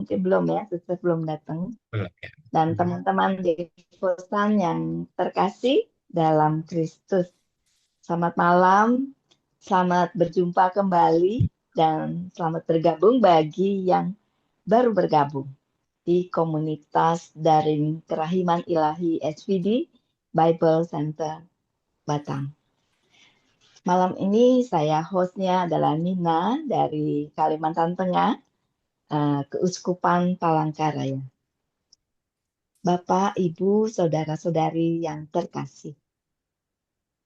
mungkin belum ya, suster belum datang. Belum ya. Dan teman-teman di pesan yang terkasih dalam Kristus. Selamat malam, selamat berjumpa kembali, dan selamat bergabung bagi yang baru bergabung di komunitas daring Kerahiman Ilahi SVD Bible Center Batam. Malam ini saya hostnya adalah Nina dari Kalimantan Tengah, Keuskupan Palangkaraya. Bapak, Ibu, Saudara-saudari yang terkasih.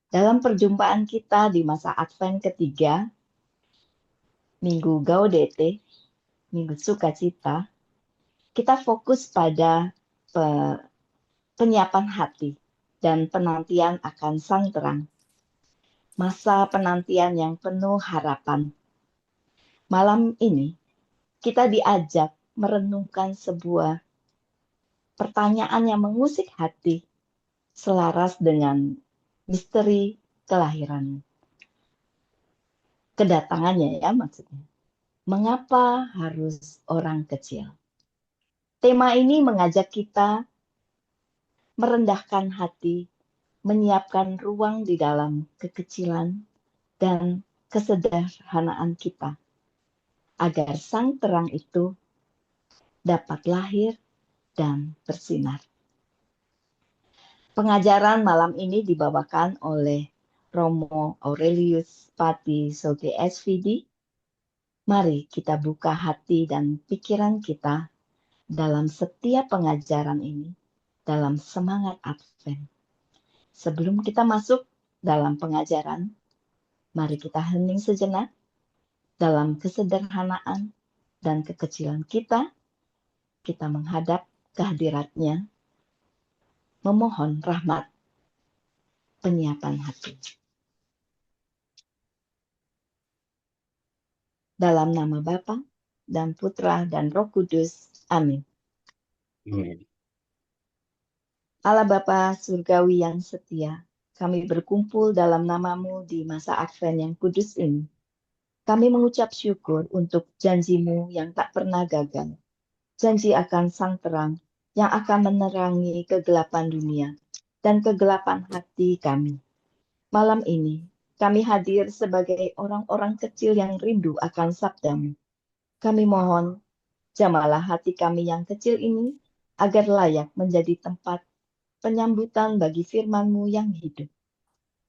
Dalam perjumpaan kita di masa Advent ketiga, Minggu Gaudete, Minggu Sukacita, kita fokus pada penyiapan hati dan penantian akan Sang Terang. Masa penantian yang penuh harapan. Malam ini, kita diajak merenungkan sebuah pertanyaan yang mengusik hati selaras dengan misteri kelahiran. Kedatangannya ya maksudnya. Mengapa harus orang kecil? Tema ini mengajak kita merendahkan hati, menyiapkan ruang di dalam kekecilan dan kesederhanaan kita, agar sang terang itu dapat lahir dan bersinar. Pengajaran malam ini dibawakan oleh Romo Aurelius Pati Soge SVD. Mari kita buka hati dan pikiran kita dalam setiap pengajaran ini, dalam semangat Advent. Sebelum kita masuk dalam pengajaran, mari kita hening sejenak dalam kesederhanaan dan kekecilan kita menghadap kehadiratnya, memohon rahmat penyiapan hati. Dalam nama Bapa dan Putra dan Roh Kudus. Amin. Amin. Allah Bapa Surgawi yang setia, kami berkumpul dalam namamu di masa Advent yang kudus ini. Kami mengucap syukur untuk janjimu yang tak pernah gagal. Janji akan sang terang yang akan menerangi kegelapan dunia dan kegelapan hati kami. Malam ini, kami hadir sebagai orang-orang kecil yang rindu akan sabdamu. Kami mohon, jamalah hati kami yang kecil ini agar layak menjadi tempat penyambutan bagi firman-Mu yang hidup.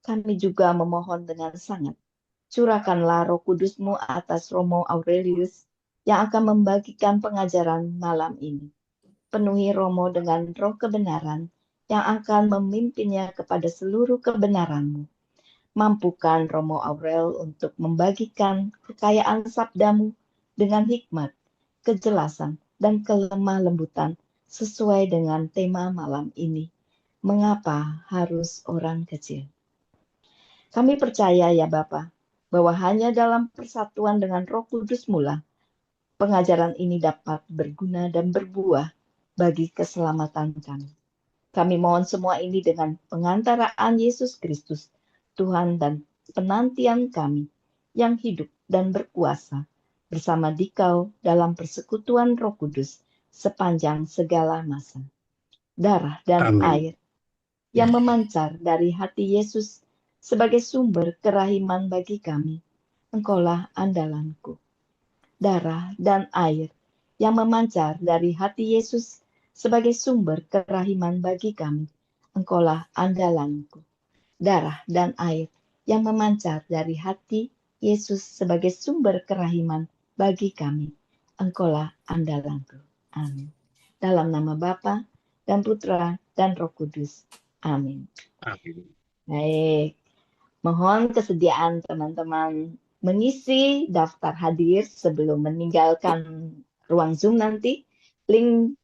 Kami juga memohon dengan sangat, curahkanlah Roh Kudus-Mu atas Romo Aurelius yang akan membagikan pengajaran malam ini. Penuhi Romo dengan roh kebenaran yang akan memimpinnya kepada seluruh kebenaran-Mu. Mampukan Romo Aurel untuk membagikan kekayaan sabdamu dengan hikmat, kejelasan, dan kelemah lembutan sesuai dengan tema malam ini. Mengapa harus orang kecil? Kami percaya ya Bapa, bahwa hanya dalam persatuan dengan Roh Kudus mula pengajaran ini dapat berguna dan berbuah bagi keselamatan kami. Kami mohon semua ini dengan pengantaraan Yesus Kristus, Tuhan dan penantian kami yang hidup dan berkuasa bersama Dikau dalam persekutuan Roh Kudus sepanjang segala masa. Darah dan Amin. air yang memancar dari hati Yesus sebagai sumber kerahiman bagi kami. Engkaulah andalanku. Darah dan air yang memancar dari hati Yesus sebagai sumber kerahiman bagi kami. Engkaulah andalanku. Darah dan air yang memancar dari hati Yesus sebagai sumber kerahiman bagi kami. Engkaulah andalanku. Amin. Dalam nama Bapa dan Putra dan Roh Kudus. Amin. Amin. Baik, mohon kesediaan teman-teman mengisi daftar hadir sebelum meninggalkan ruang Zoom nanti. Link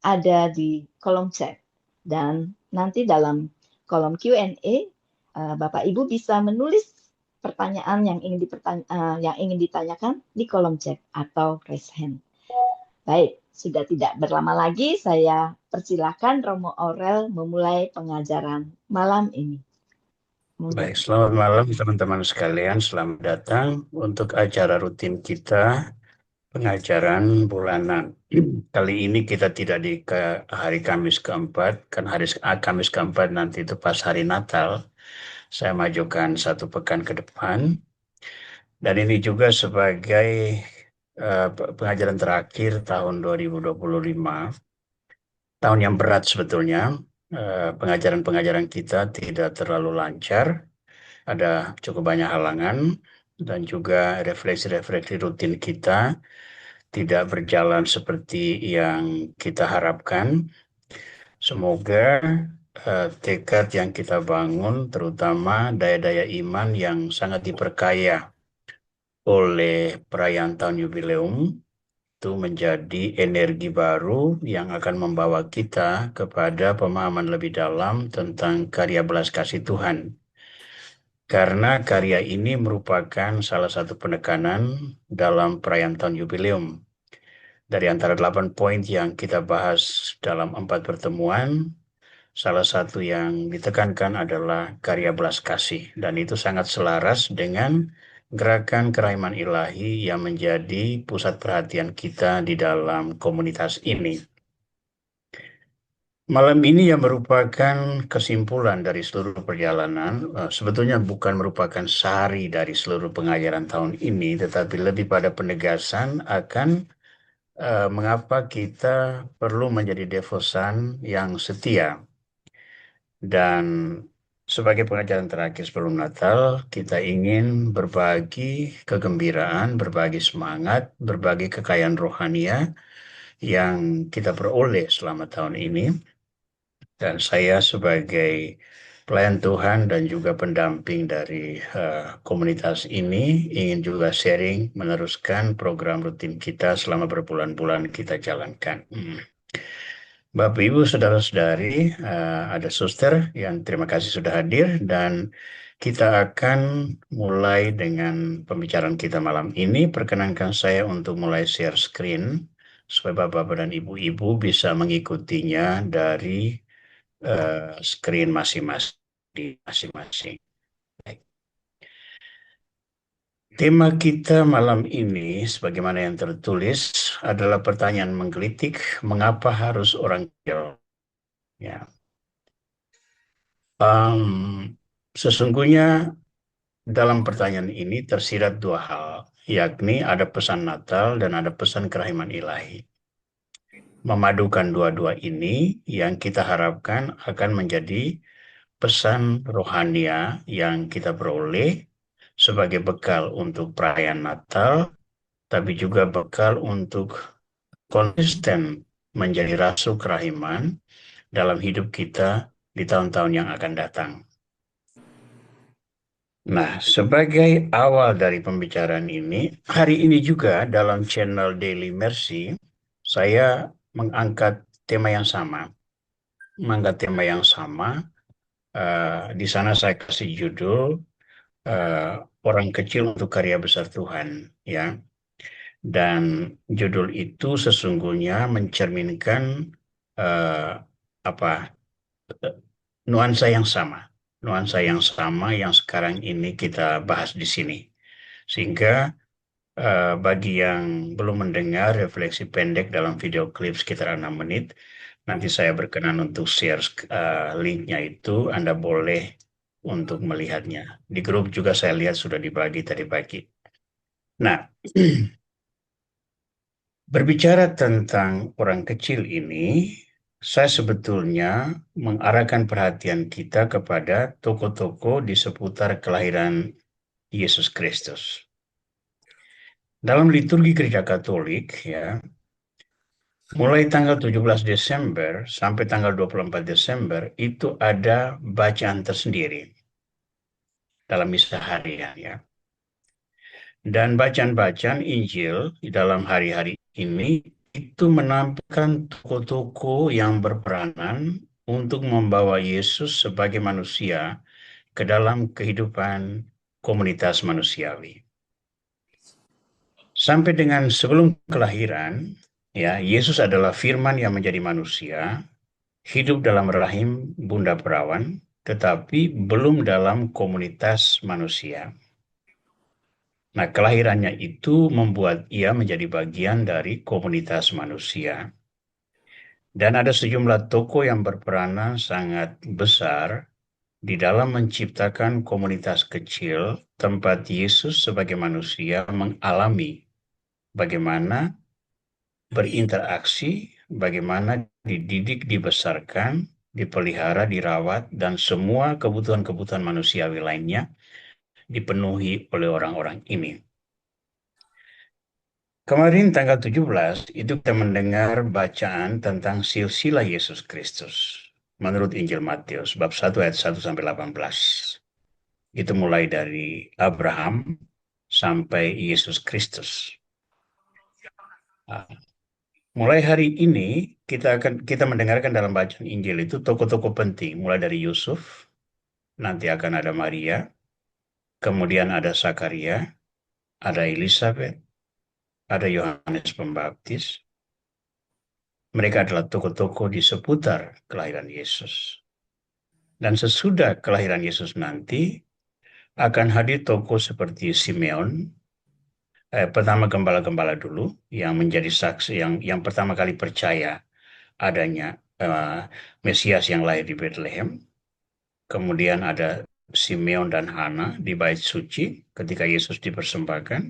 ada di kolom chat. Dan nanti dalam kolom Q&A, Bapak Ibu bisa menulis pertanyaan yang ingin ditanyakan di kolom chat atau raise hand. Baik, sudah tidak berlama lagi, saya persilakan Romo Aurel memulai pengajaran malam ini. Baik, selamat malam teman-teman sekalian. Selamat datang untuk acara rutin kita pengajaran bulanan. Kali ini kita tidak di hari Kamis keempat, kan hari Kamis keempat nanti itu pas hari Natal. Saya majukan satu pekan ke depan. Dan ini juga sebagai pengajaran terakhir tahun 2025. Tahun yang berat sebetulnya. Pengajaran-pengajaran kita tidak terlalu lancar. Ada cukup banyak halangan dan juga refleksi-refleksi rutin kita tidak berjalan seperti yang kita harapkan. Semoga tekad yang kita bangun, terutama daya-daya iman yang sangat diperkaya oleh perayaan tahun jubileum, itu menjadi energi baru yang akan membawa kita kepada pemahaman lebih dalam tentang karya belas kasih Tuhan. Karena karya ini merupakan salah satu penekanan dalam perayaan tahun jubileum. Dari antara 8 poin yang kita bahas dalam 4 pertemuan, salah satu yang ditekankan adalah karya belas kasih. Dan itu sangat selaras dengan gerakan kerahiman ilahi yang menjadi pusat perhatian kita di dalam komunitas ini. Malam ini yang merupakan kesimpulan dari seluruh perjalanan, sebetulnya bukan merupakan sari dari seluruh pengajaran tahun ini, tetapi lebih pada penegasan akan mengapa kita perlu menjadi devosan yang setia. Dan sebagai pengajaran terakhir sebelum Natal, kita ingin berbagi kegembiraan, berbagi semangat, berbagi kekayaan rohania yang kita peroleh selama tahun ini. Dan saya sebagai pelayan Tuhan dan juga pendamping dari komunitas ini ingin juga sharing, meneruskan program rutin kita selama berbulan-bulan kita jalankan. Bapak, Ibu, Saudara-saudari, ada suster yang terima kasih sudah hadir dan kita akan mulai dengan pembicaraan kita malam ini. Perkenankan saya untuk mulai share screen supaya Bapak-Bapak dan Ibu-Ibu bisa mengikutinya dari screen masing-masing. Tema kita malam ini, sebagaimana yang tertulis, adalah pertanyaan menggelitik, mengapa harus orang kecil? Ya. Sesungguhnya dalam pertanyaan ini tersirat dua hal, yakni ada pesan Natal dan ada pesan kerahiman ilahi. Memadukan dua-dua ini yang kita harapkan akan menjadi pesan rohania yang kita peroleh sebagai bekal untuk perayaan Natal, tapi juga bekal untuk konsisten menjadi rasul kerahiman dalam hidup kita di tahun-tahun yang akan datang. Nah, sebagai awal dari pembicaraan ini, hari ini juga dalam channel Daily Mercy, saya mengangkat tema yang sama. Di sana saya kasih judul Orang Kecil untuk Karya Besar Tuhan, ya. Dan judul itu sesungguhnya mencerminkan nuansa yang sama yang sekarang ini kita bahas di sini. Sehingga bagi yang belum mendengar refleksi pendek dalam video klip sekitar 6 menit, nanti saya berkenan untuk share linknya itu, Anda boleh untuk melihatnya. Di grup juga saya lihat sudah dibagi tadi pagi. Nah, berbicara tentang orang kecil ini, saya sebetulnya mengarahkan perhatian kita kepada tokoh-tokoh di seputar kelahiran Yesus Kristus. Dalam liturgi Gereja Katolik, ya, mulai tanggal 17 Desember sampai tanggal 24 Desember itu ada bacaan tersendiri dalam misa harian, ya. Dan bacaan-bacaan Injil di dalam hari-hari ini itu menampilkan tokoh-tokoh yang berperanan untuk membawa Yesus sebagai manusia ke dalam kehidupan komunitas manusiawi. Sampai dengan sebelum kelahiran, ya, Yesus adalah firman yang menjadi manusia, hidup dalam rahim Bunda Perawan, tetapi belum dalam komunitas manusia. Nah, kelahirannya itu membuat ia menjadi bagian dari komunitas manusia. Dan ada sejumlah tokoh yang berperanan sangat besar di dalam menciptakan komunitas kecil tempat Yesus sebagai manusia mengalami bagaimana berinteraksi, bagaimana dididik, dibesarkan, dipelihara, dirawat, dan semua kebutuhan-kebutuhan manusiawi lainnya dipenuhi oleh orang-orang ini. Kemarin tanggal 17 itu kita mendengar bacaan tentang silsilah Yesus Kristus. Menurut Injil Matius bab 1 ayat 1 sampai 18. Itu mulai dari Abraham sampai Yesus Kristus. Nah, mulai hari ini kita mendengarkan dalam bacaan Injil itu tokoh-tokoh penting, mulai dari Yusuf, nanti akan ada Maria, kemudian ada Zakaria, ada Elizabeth, ada Yohanes Pembaptis. Mereka adalah tokoh-tokoh di seputar kelahiran Yesus. Dan sesudah kelahiran Yesus nanti akan hadir tokoh seperti Simeon, pertama gembala-gembala dulu yang menjadi saksi yang pertama kali percaya adanya Mesias yang lahir di Bethlehem. Kemudian ada Simeon dan Hana di Bait Suci ketika Yesus dipersembahkan.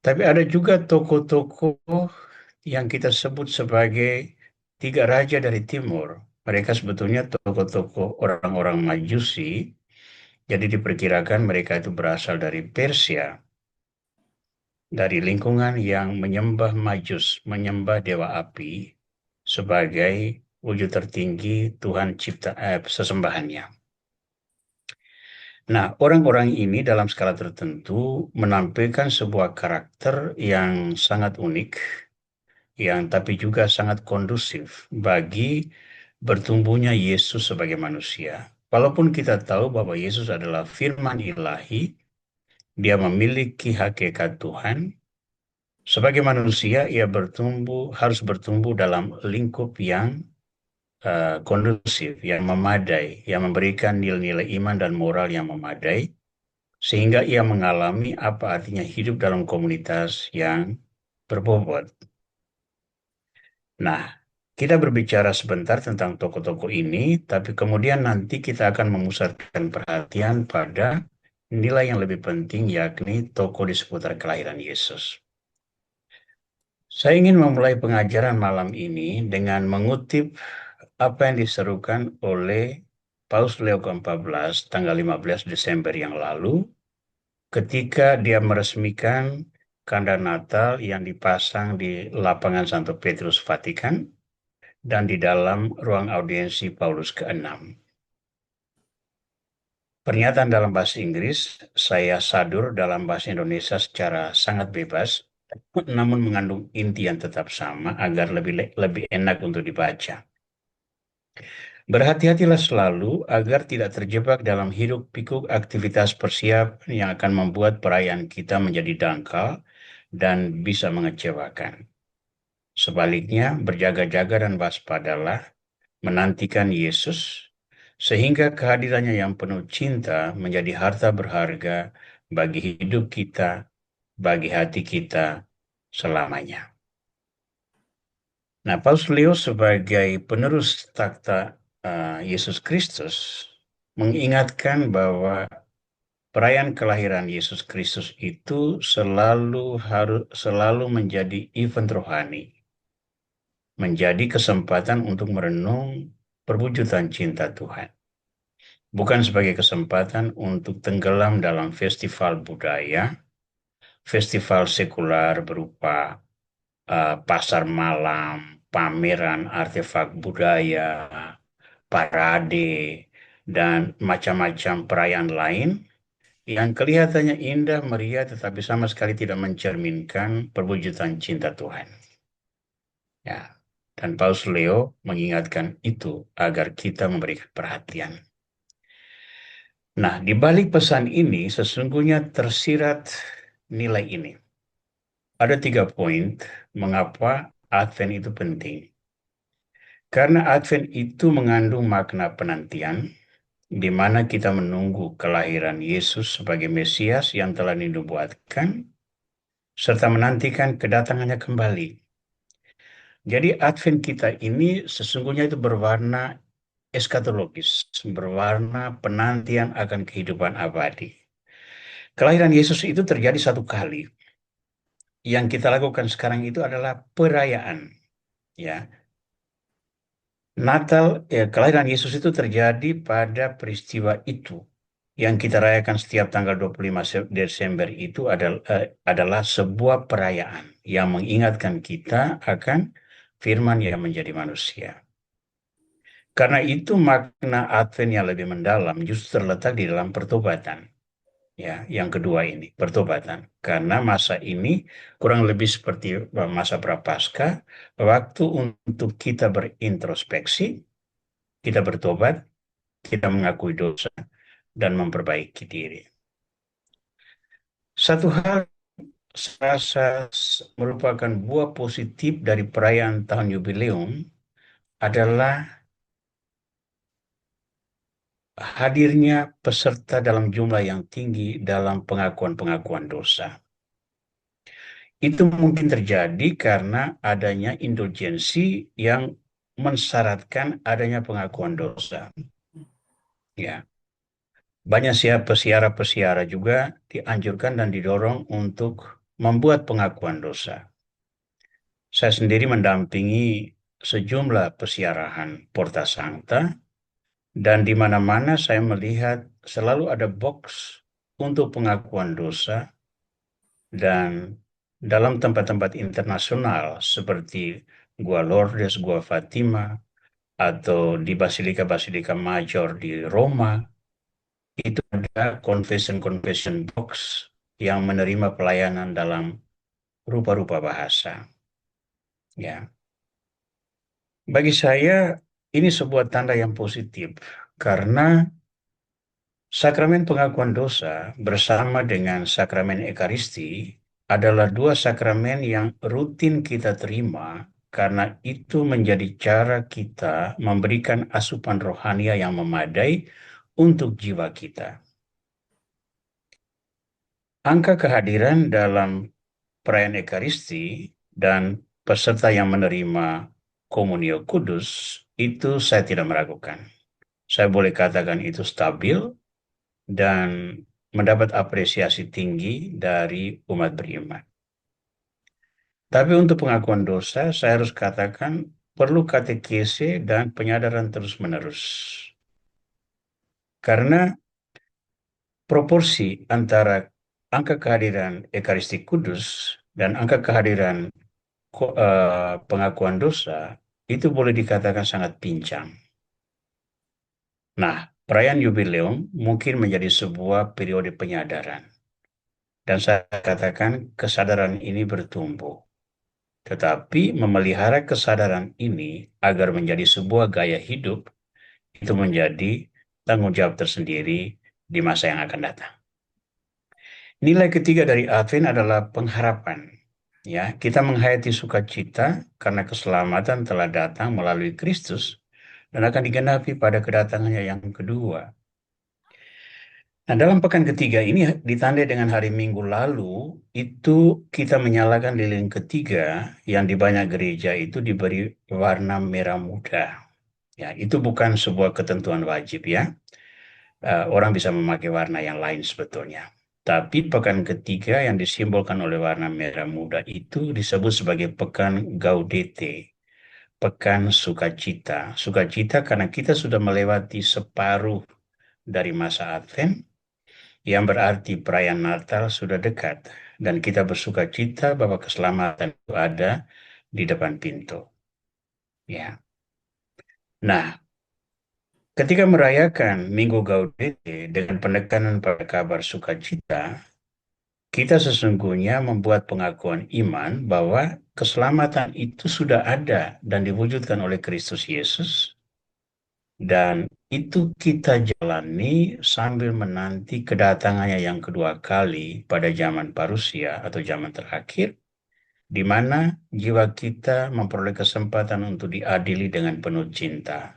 Tapi ada juga tokoh-tokoh yang kita sebut sebagai tiga raja dari timur. Mereka sebetulnya tokoh-tokoh orang-orang Majusi. Jadi diperkirakan mereka itu berasal dari Persia, dari lingkungan yang menyembah Majus, menyembah dewa api sebagai wujud tertinggi Tuhan cipta sesembahannya. Nah, orang-orang ini dalam skala tertentu menampilkan sebuah karakter yang sangat unik, yang tapi juga sangat kondusif bagi bertumbuhnya Yesus sebagai manusia. Walaupun kita tahu bahwa Yesus adalah firman ilahi, dia memiliki hakikat Tuhan, sebagai manusia ia harus bertumbuh dalam lingkup yang kondusif, yang memadai, yang memberikan nilai-nilai iman dan moral yang memadai, sehingga ia mengalami apa artinya hidup dalam komunitas yang berbobot. Nah, kita berbicara sebentar tentang tokoh-tokoh ini, tapi kemudian nanti kita akan memusatkan perhatian pada nilai yang lebih penting, yakni tokoh di seputar kelahiran Yesus. Saya ingin memulai pengajaran malam ini dengan mengutip apa yang diserukan oleh Paus Leo ke-14 tanggal 15 Desember yang lalu ketika dia meresmikan kanda Natal yang dipasang di lapangan Santo Petrus Vatikan dan di dalam ruang audiensi Paulus ke-6. Pernyataan dalam bahasa Inggris saya sadur dalam bahasa Indonesia secara sangat bebas, namun mengandung inti yang tetap sama agar lebih enak untuk dibaca. Berhati-hatilah selalu agar tidak terjebak dalam hiruk-pikuk aktivitas persiapan yang akan membuat perayaan kita menjadi dangkal dan bisa mengecewakan. Sebaliknya, berjaga-jaga dan waspadalah menantikan Yesus, sehingga kehadirannya yang penuh cinta menjadi harta berharga bagi hidup kita, bagi hati kita selamanya. Nah, Paus Leo sebagai penerus takhta Yesus Kristus mengingatkan bahwa perayaan kelahiran Yesus Kristus itu selalu menjadi event rohani, menjadi kesempatan untuk merenung perwujudan cinta Tuhan. Bukan sebagai kesempatan untuk tenggelam dalam festival budaya, festival sekular berupa pasar malam, pameran artefak budaya, parade, dan macam-macam perayaan lain yang kelihatannya indah, meriah, tetapi sama sekali tidak mencerminkan perwujudan cinta Tuhan. Ya, dan Paus Leo mengingatkan itu agar kita memberikan perhatian. Nah, di balik pesan ini sesungguhnya tersirat nilai ini. Ada 3 poin mengapa Advent itu penting. Karena Advent itu mengandung makna penantian, di mana kita menunggu kelahiran Yesus sebagai Mesias yang telah dinubuatkan, serta menantikan kedatangannya kembali. Jadi Advent kita ini sesungguhnya itu berwarna eskatologis, berwarna penantian akan kehidupan abadi. Kelahiran Yesus itu terjadi satu kali. Yang kita lakukan sekarang itu adalah perayaan, ya. Natal, kelahiran Yesus itu terjadi pada peristiwa itu. Yang kita rayakan setiap tanggal 25 Desember itu adalah sebuah perayaan yang mengingatkan kita akan firman yang menjadi manusia. Karena itu makna Advent yang lebih mendalam justru terletak di dalam pertobatan. Ya, yang kedua ini, pertobatan. Karena masa ini kurang lebih seperti masa Prapaskah, waktu untuk kita berintrospeksi, kita bertobat, kita mengakui dosa, dan memperbaiki diri. Satu hal serasa merupakan buah positif dari perayaan tahun jubileum adalah hadirnya peserta dalam jumlah yang tinggi dalam pengakuan-pengakuan dosa. Itu mungkin terjadi karena adanya indulgensi yang mensyaratkan adanya pengakuan dosa. Ya, banyak pesiara-pesiara juga dianjurkan dan didorong untuk membuat pengakuan dosa. Saya sendiri mendampingi sejumlah pesiarahan Porta Sancta, dan di mana-mana saya melihat selalu ada box untuk pengakuan dosa, dan dalam tempat-tempat internasional seperti Gua Lourdes, Gua Fatima, atau di Basilika-Basilika Major di Roma, itu ada confession box yang menerima pelayanan dalam rupa-rupa bahasa. Ya, bagi saya ini sebuah tanda yang positif karena sakramen pengakuan dosa bersama dengan sakramen Ekaristi adalah dua sakramen yang rutin kita terima karena itu menjadi cara kita memberikan asupan rohania yang memadai untuk jiwa kita. Angka kehadiran dalam perayaan Ekaristi dan peserta yang menerima komunio kudus itu saya tidak meragukan. Saya boleh katakan itu stabil dan mendapat apresiasi tinggi dari umat beriman. Tapi untuk pengakuan dosa, saya harus katakan perlu katekese dan penyadaran terus-menerus. Karena proporsi antara angka kehadiran Ekaristi Kudus dan angka kehadiran pengakuan dosa itu boleh dikatakan sangat pincang. Nah, perayaan jubileum mungkin menjadi sebuah periode penyadaran. Dan saya katakan kesadaran ini bertumbuh. Tetapi memelihara kesadaran ini agar menjadi sebuah gaya hidup, itu menjadi tanggung jawab tersendiri di masa yang akan datang. Nilai ketiga dari Advent adalah pengharapan. Ya, kita menghayati sukacita karena keselamatan telah datang melalui Kristus dan akan digenapi pada kedatangannya yang kedua. Nah, dalam pekan ketiga ini ditandai dengan hari Minggu lalu, itu kita menyalakan lilin ketiga yang di banyak gereja itu diberi warna merah muda. Ya, itu bukan sebuah ketentuan wajib ya. Orang bisa memakai warna yang lain sebetulnya. Tapi pekan ketiga yang disimbolkan oleh warna merah muda itu disebut sebagai pekan Gaudete, pekan sukacita. Sukacita karena kita sudah melewati separuh dari masa Advent, yang berarti perayaan Natal sudah dekat dan kita bersuka cita bahwa keselamatan itu ada di depan pintu. Ya. Nah, ketika merayakan Minggu Gaudete dengan penekanan pada kabar sukacita, kita sesungguhnya membuat pengakuan iman bahwa keselamatan itu sudah ada dan diwujudkan oleh Kristus Yesus, dan itu kita jalani sambil menanti kedatangannya yang kedua kali pada zaman parusia atau zaman terakhir, di mana jiwa kita memperoleh kesempatan untuk diadili dengan penuh cinta.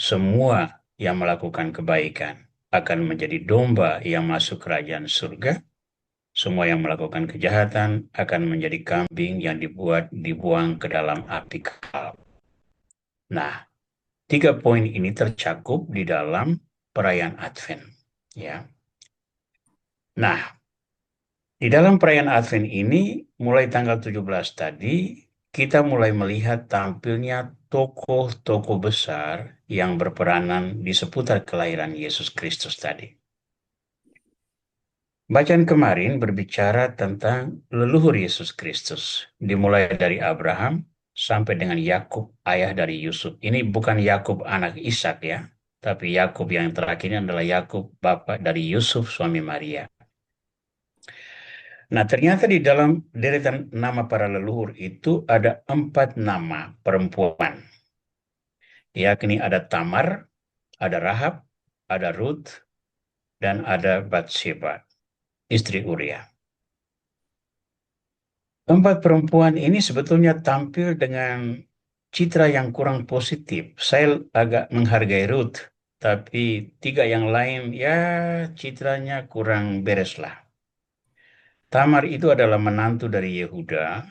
Semua yang melakukan kebaikan akan menjadi domba yang masuk kerajaan surga. Semua yang melakukan kejahatan akan menjadi kambing yang dibuang ke dalam api kekal. Nah, 3 poin ini tercakup di dalam perayaan Advent. Ya. Nah, di dalam perayaan Advent ini, mulai tanggal 17 tadi, kita mulai melihat tampilnya tokoh-tokoh besar yang berperanan di seputar kelahiran Yesus Kristus tadi. Bacaan kemarin berbicara tentang leluhur Yesus Kristus, dimulai dari Abraham sampai dengan Yakub, ayah dari Yusuf. Ini bukan Yakub anak Ishak ya, tapi Yakub yang terakhir ini adalah Yakub, bapak dari Yusuf, suami Maria. Nah, ternyata di dalam deretan nama para leluhur itu ada 4 nama perempuan, yakni ada Tamar, ada Rahab, ada Ruth, dan ada Bathsheba, istri Uria. 4 perempuan ini sebetulnya tampil dengan citra yang kurang positif. Saya agak menghargai Ruth, tapi 3 yang lain ya citranya kurang beres lah. Tamar itu adalah menantu dari Yehuda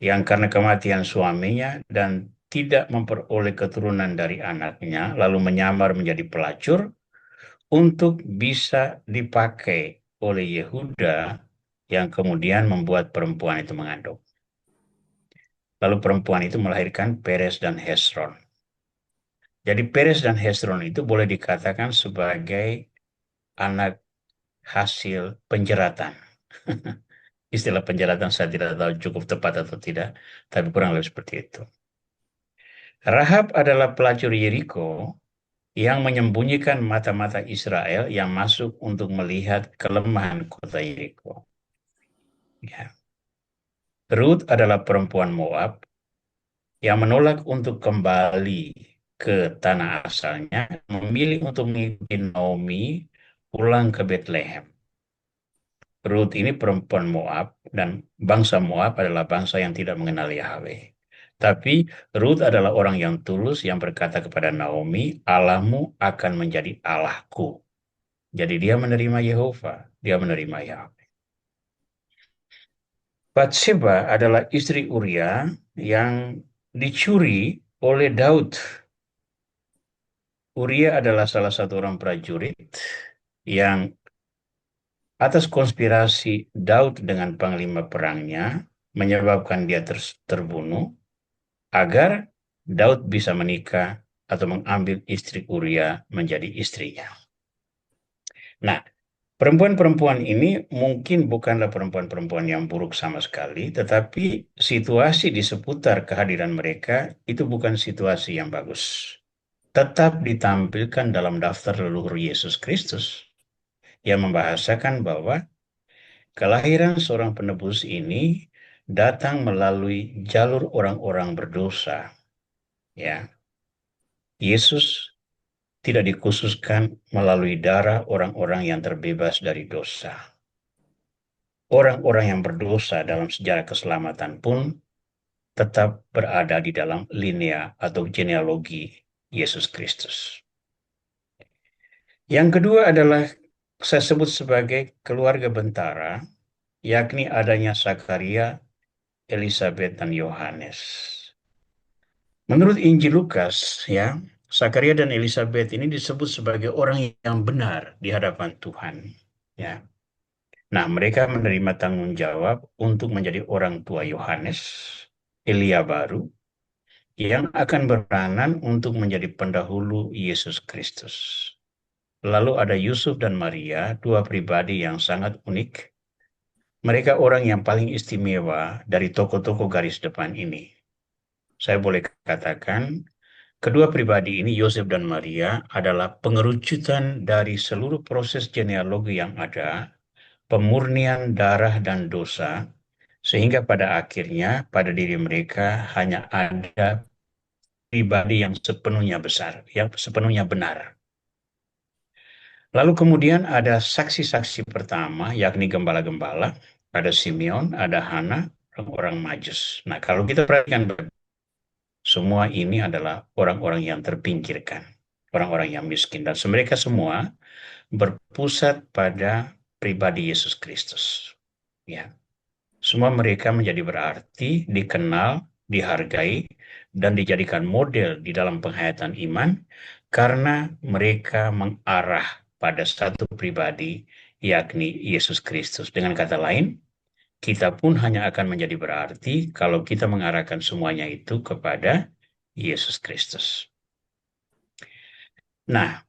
yang karena kematian suaminya dan tidak memperoleh keturunan dari anaknya, lalu menyamar menjadi pelacur untuk bisa dipakai oleh Yehuda yang kemudian membuat perempuan itu mengandung. Lalu perempuan itu melahirkan Peres dan Hesron. Jadi Peres dan Hesron itu boleh dikatakan sebagai anak hasil penjeratan. Istilah penjeratan saya tidak tahu cukup tepat atau tidak, tapi kurang lebih seperti itu. Rahab adalah pelacur Yeriko yang menyembunyikan mata-mata Israel yang masuk untuk melihat kelemahan kota Yeriko. Ya. Ruth adalah perempuan Moab yang menolak untuk kembali ke tanah asalnya, memilih untuk mengikuti Naomi pulang ke Bethlehem. Ruth ini perempuan Moab, dan bangsa Moab adalah bangsa yang tidak mengenal Yahweh. Tapi Ruth adalah orang yang tulus yang berkata kepada Naomi, Allahmu akan menjadi Allahku. Jadi dia menerima Yehova, dia menerima Yahweh. Bathsheba adalah istri Uria yang dicuri oleh Daud. Uria adalah salah satu orang prajurit yang atas konspirasi Daud dengan panglima perangnya menyebabkan dia terbunuh agar Daud bisa menikah atau mengambil istri Uria menjadi istrinya. Nah, perempuan-perempuan ini mungkin bukanlah perempuan-perempuan yang buruk sama sekali, tetapi situasi di seputar kehadiran mereka itu bukan situasi yang bagus. Tetap ditampilkan dalam daftar leluhur Yesus Kristus yang membahasakan bahwa kelahiran seorang penebus ini datang melalui jalur orang-orang berdosa. Ya, Yesus tidak dikhususkan melalui darah orang-orang yang terbebas dari dosa. Orang-orang yang berdosa dalam sejarah keselamatan pun tetap berada di dalam linea atau genealogi Yesus Kristus. Yang kedua adalah saya sebut sebagai keluarga bentara, yakni adanya Zakaria, Elizabeth, dan Yohanes. Menurut Injil Lukas, ya, Zakaria dan Elizabeth ini disebut sebagai orang yang benar di hadapan Tuhan. Ya. Nah, mereka menerima tanggung jawab untuk menjadi orang tua Yohanes, Elia baru, yang akan beranan untuk menjadi pendahulu Yesus Kristus. Lalu ada Yusuf dan Maria, 2 pribadi yang sangat unik. Mereka orang yang paling istimewa dari tokoh-tokoh garis depan ini. Saya boleh katakan, kedua pribadi ini, Yosef dan Maria, adalah pengerucutan dari seluruh proses genealogi yang ada, pemurnian darah dan dosa, sehingga pada akhirnya pada diri mereka hanya ada pribadi yang sepenuhnya besar, yang sepenuhnya benar. Lalu kemudian ada saksi-saksi pertama, yakni gembala-gembala, ada Simeon, ada Hana, orang-orang Majus. Nah, kalau kita perhatikan, semua ini adalah orang-orang yang terpinggirkan. orang-orang yang miskin. Dan mereka semua berpusat pada pribadi Yesus Kristus. Ya, semua mereka menjadi berarti, dikenal, dihargai, dan dijadikan model di dalam penghayatan iman karena mereka mengarah pada satu pribadi, yakni Yesus Kristus. Dengan kata lain, kita pun hanya akan menjadi berarti kalau kita mengarahkan semuanya itu kepada Yesus Kristus. Nah,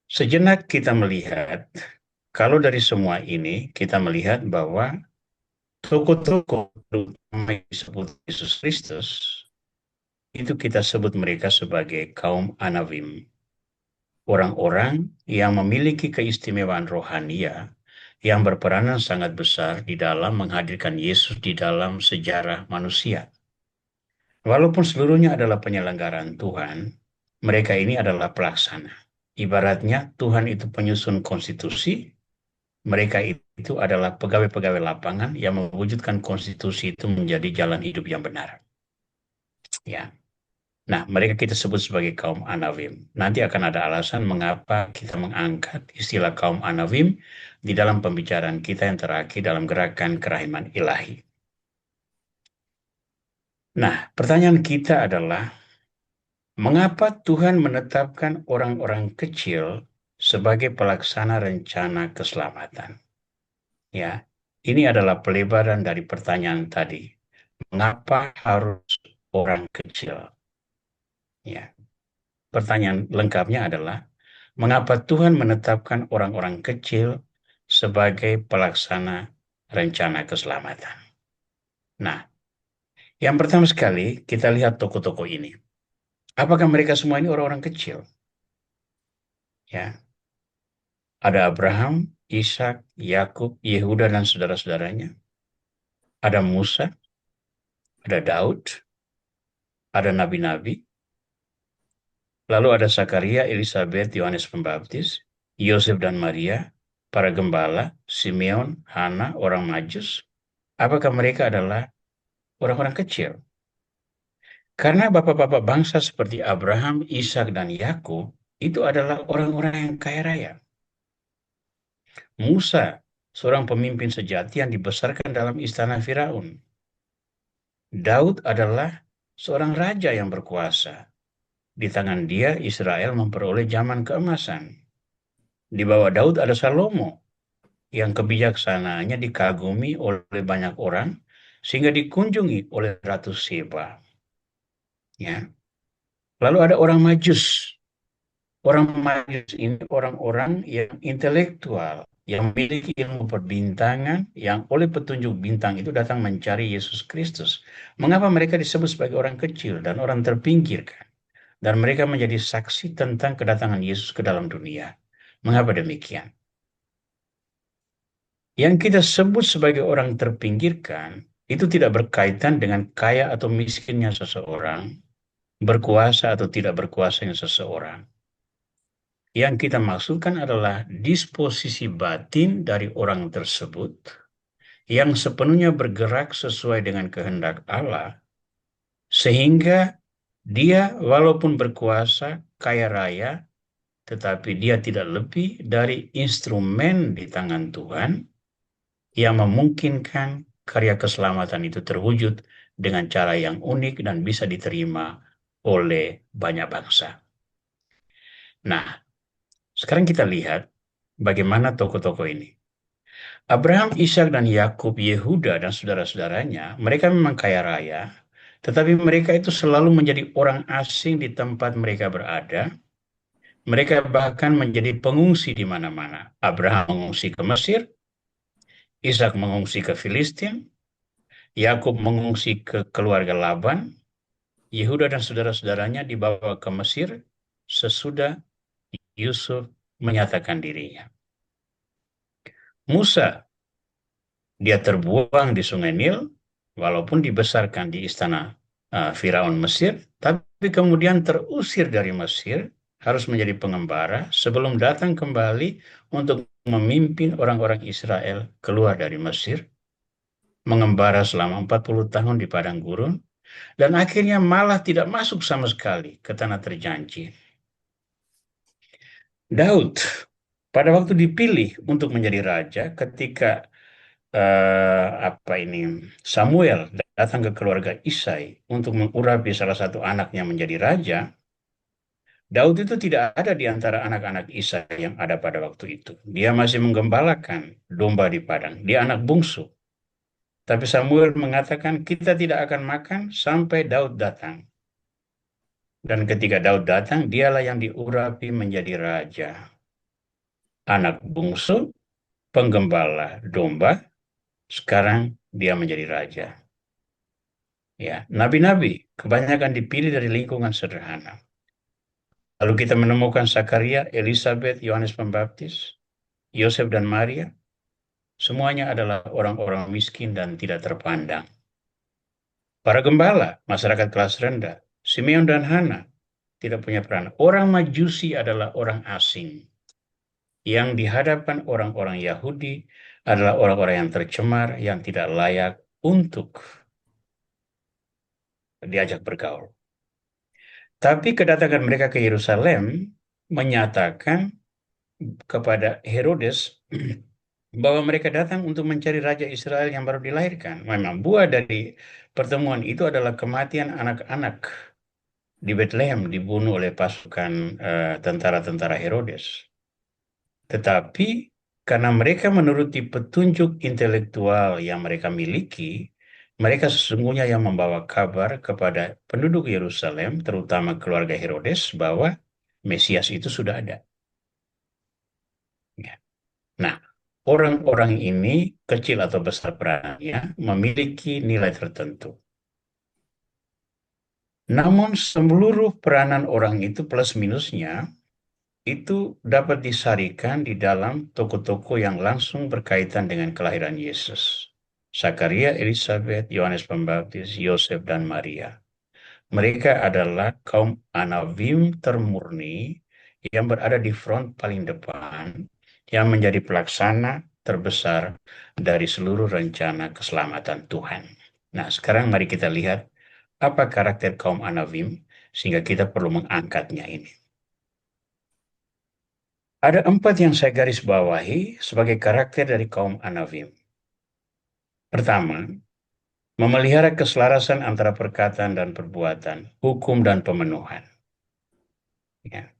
sejenak kita melihat, kalau dari semua ini kita melihat bahwa tokoh-tokoh terutama yang disebut Yesus Kristus, itu kita sebut mereka sebagai kaum Anawim. Orang-orang yang memiliki keistimewaan rohania yang berperanan sangat besar di dalam menghadirkan Yesus di dalam sejarah manusia. Walaupun seluruhnya adalah penyelenggaraan Tuhan, mereka ini adalah pelaksana. Ibaratnya Tuhan itu penyusun konstitusi, mereka itu adalah pegawai-pegawai lapangan yang mewujudkan konstitusi itu menjadi jalan hidup yang benar. Ya. Nah, mereka kita sebut sebagai kaum Anawim. Nanti akan ada alasan mengapa kita mengangkat istilah kaum Anawim di dalam pembicaraan kita yang terakhir dalam gerakan kerahiman ilahi. Nah, pertanyaan kita adalah, mengapa Tuhan menetapkan orang-orang kecil sebagai pelaksana rencana keselamatan? Ya, ini adalah pelebaran dari pertanyaan tadi. Mengapa harus orang kecil? Ya, pertanyaan lengkapnya adalah, mengapa Tuhan menetapkan orang-orang kecil sebagai pelaksana rencana keselamatan? Nah, yang pertama sekali kita lihat tokoh-tokoh ini. Apakah mereka semua ini orang-orang kecil? Ya, ada Abraham, Ishak, Yakub, Yehuda, dan saudara-saudaranya. Ada Musa, ada Daud, ada nabi-nabi. Lalu ada Zakaria, Elizabeth, Yohanes Pembaptis, Yosef dan Maria, para gembala, Simeon, Hana, orang Majus. Apakah mereka adalah orang-orang kecil? Karena bapak-bapak bangsa seperti Abraham, Ishak, dan Yakub itu adalah orang-orang yang kaya raya. Musa, seorang pemimpin sejati yang dibesarkan dalam istana Firaun. Daud adalah seorang raja yang berkuasa. Di tangan dia, Israel memperoleh zaman keemasan. Di bawah Daud ada Salomo, yang kebijaksanaannya dikagumi oleh banyak orang, sehingga dikunjungi oleh Ratu Sheba. Ya. Lalu ada orang Majus. Orang Majus ini orang-orang yang intelektual, yang memiliki ilmu perbintangan, yang oleh petunjuk bintang itu datang mencari Yesus Kristus. Mengapa mereka disebut sebagai orang kecil dan orang terpinggirkan? Dan mereka menjadi saksi tentang kedatangan Yesus ke dalam dunia. Mengapa demikian? Yang kita sebut sebagai orang terpinggirkan itu tidak berkaitan dengan kaya atau miskinnya seseorang, berkuasa atau tidak berkuasanya seseorang. Yang kita maksudkan adalah disposisi batin dari orang tersebut yang sepenuhnya bergerak sesuai dengan kehendak Allah, sehingga dia walaupun berkuasa, kaya raya, tetapi dia tidak lebih dari instrumen di tangan Tuhan yang memungkinkan karya keselamatan itu terwujud dengan cara yang unik dan bisa diterima oleh banyak bangsa. Nah, sekarang kita lihat bagaimana tokoh-tokoh ini. Abraham, Ishak, dan Yakub, Yehuda, dan saudara-saudaranya, mereka memang kaya raya, tetapi mereka itu selalu menjadi orang asing di tempat mereka berada. Mereka bahkan menjadi pengungsi di mana-mana. Abraham mengungsi ke Mesir, Ishak mengungsi ke Filistin, Yakub mengungsi ke keluarga Laban, Yehuda dan saudara-saudaranya dibawa ke Mesir sesudah Yusuf menyatakan dirinya. Musa, dia terbuang di Sungai Nil, walaupun dibesarkan di istana Firaun Mesir, tapi kemudian terusir dari Mesir, harus menjadi pengembara sebelum datang kembali untuk memimpin orang-orang Israel keluar dari Mesir, mengembara selama 40 tahun di padang gurun, dan akhirnya malah tidak masuk sama sekali ke tanah terjanji. Daud pada waktu dipilih untuk menjadi raja ketika apa ini Samuel datang ke keluarga Isai untuk mengurapi salah satu anaknya menjadi raja, Daud itu tidak ada di antara anak-anak Isai yang ada pada waktu itu. Dia masih menggembalakan domba di padang. Dia anak bungsu. Tapi Samuel mengatakan kita tidak akan makan sampai Daud datang. Dan ketika Daud datang, dialah yang diurapi menjadi raja. Anak bungsu, penggembala domba, sekarang dia menjadi raja. Ya, nabi-nabi kebanyakan dipilih dari lingkungan sederhana. Lalu kita menemukan Zakaria, Elizabeth, Yohanes Pembaptis, Yosef dan Maria. Semuanya adalah orang-orang miskin dan tidak terpandang. Para gembala, masyarakat kelas rendah, Simeon dan Hana tidak punya peran. Orang Majusi adalah orang asing. Yang di hadapan orang-orang Yahudi adalah orang-orang yang tercemar, yang tidak layak untuk diajak bergaul. Tapi kedatangan mereka ke Yerusalem menyatakan kepada Herodes bahwa mereka datang untuk mencari Raja Israel yang baru dilahirkan. Memang buah dari pertemuan itu adalah kematian anak-anak di Bethlehem dibunuh oleh pasukan tentara-tentara Herodes. Tetapi karena mereka menuruti petunjuk intelektual yang mereka miliki, mereka sesungguhnya yang membawa kabar kepada penduduk Yerusalem, terutama keluarga Herodes, bahwa Mesias itu sudah ada. Ya. Nah, orang-orang ini kecil atau besar perannya memiliki nilai tertentu. Namun seluruh peranan orang itu plus minusnya itu dapat disarikan di dalam toko-toko yang langsung berkaitan dengan kelahiran Yesus. Zakaria, Elizabeth, Yohanes Pembaptis, Yosef, dan Maria. Mereka adalah kaum Anavim termurni yang berada di front paling depan, yang menjadi pelaksana terbesar dari seluruh rencana keselamatan Tuhan. Nah, sekarang mari kita lihat apa karakter kaum Anavim, sehingga kita perlu mengangkatnya ini. Ada 4 yang saya garis bawahi sebagai karakter dari kaum Anavim. Pertama, memelihara keselarasan antara perkataan dan perbuatan, hukum dan pemenuhan. Ya.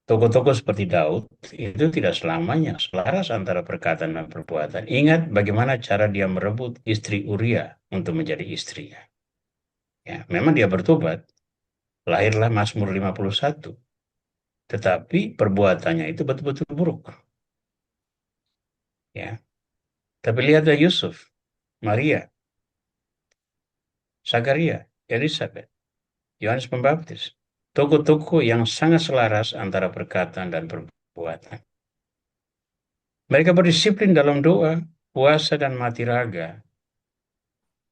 Tokoh-tokoh seperti Daud itu tidak selamanya selaras antara perkataan dan perbuatan. Ingat bagaimana cara dia merebut istri Uria untuk menjadi istrinya. Ya, memang dia bertobat, lahirlah Mazmur 51. Tetapi perbuatannya itu betul-betul buruk. Ya. Tapi lihatlah Yusuf, Maria, Zakaria, Elizabeth, Yohanes Pembaptis. Tokoh-tokoh yang sangat selaras antara perkataan dan perbuatan. Mereka berdisiplin dalam doa, puasa, dan mati raga.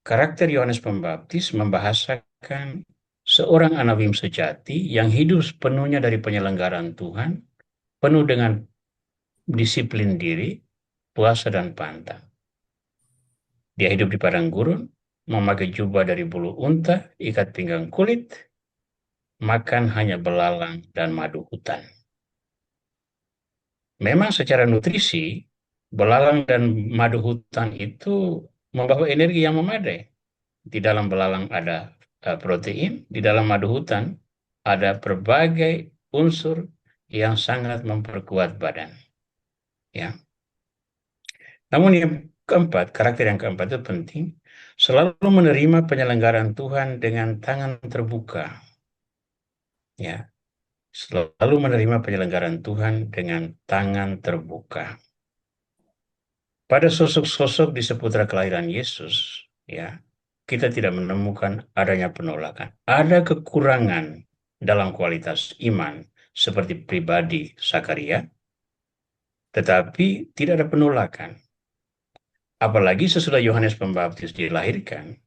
Karakter Yohanes Pembaptis membahasakan seorang anabim sejati yang hidup sepenuhnya dari penyelenggaraan Tuhan, penuh dengan disiplin diri, puasa, dan pantang. Dia hidup di padang gurun, memakai jubah dari bulu unta, ikat pinggang kulit, makan hanya belalang dan madu hutan. Memang secara nutrisi, belalang dan madu hutan itu membawa energi yang memadai. Di dalam belalang ada protein, di dalam madu hutan ada berbagai unsur yang sangat memperkuat badan. Ya. Namun yang keempat, karakter yang keempat itu penting, selalu menerima penyelenggaraan Tuhan dengan tangan terbuka. Ya, selalu menerima penyelenggaraan Tuhan dengan tangan terbuka. Pada sosok-sosok di seputar kelahiran Yesus, ya, kita tidak menemukan adanya penolakan. Ada kekurangan dalam kualitas iman seperti pribadi Zakaria, tetapi tidak ada penolakan. Apalagi sesudah Yohanes Pembaptis dilahirkan,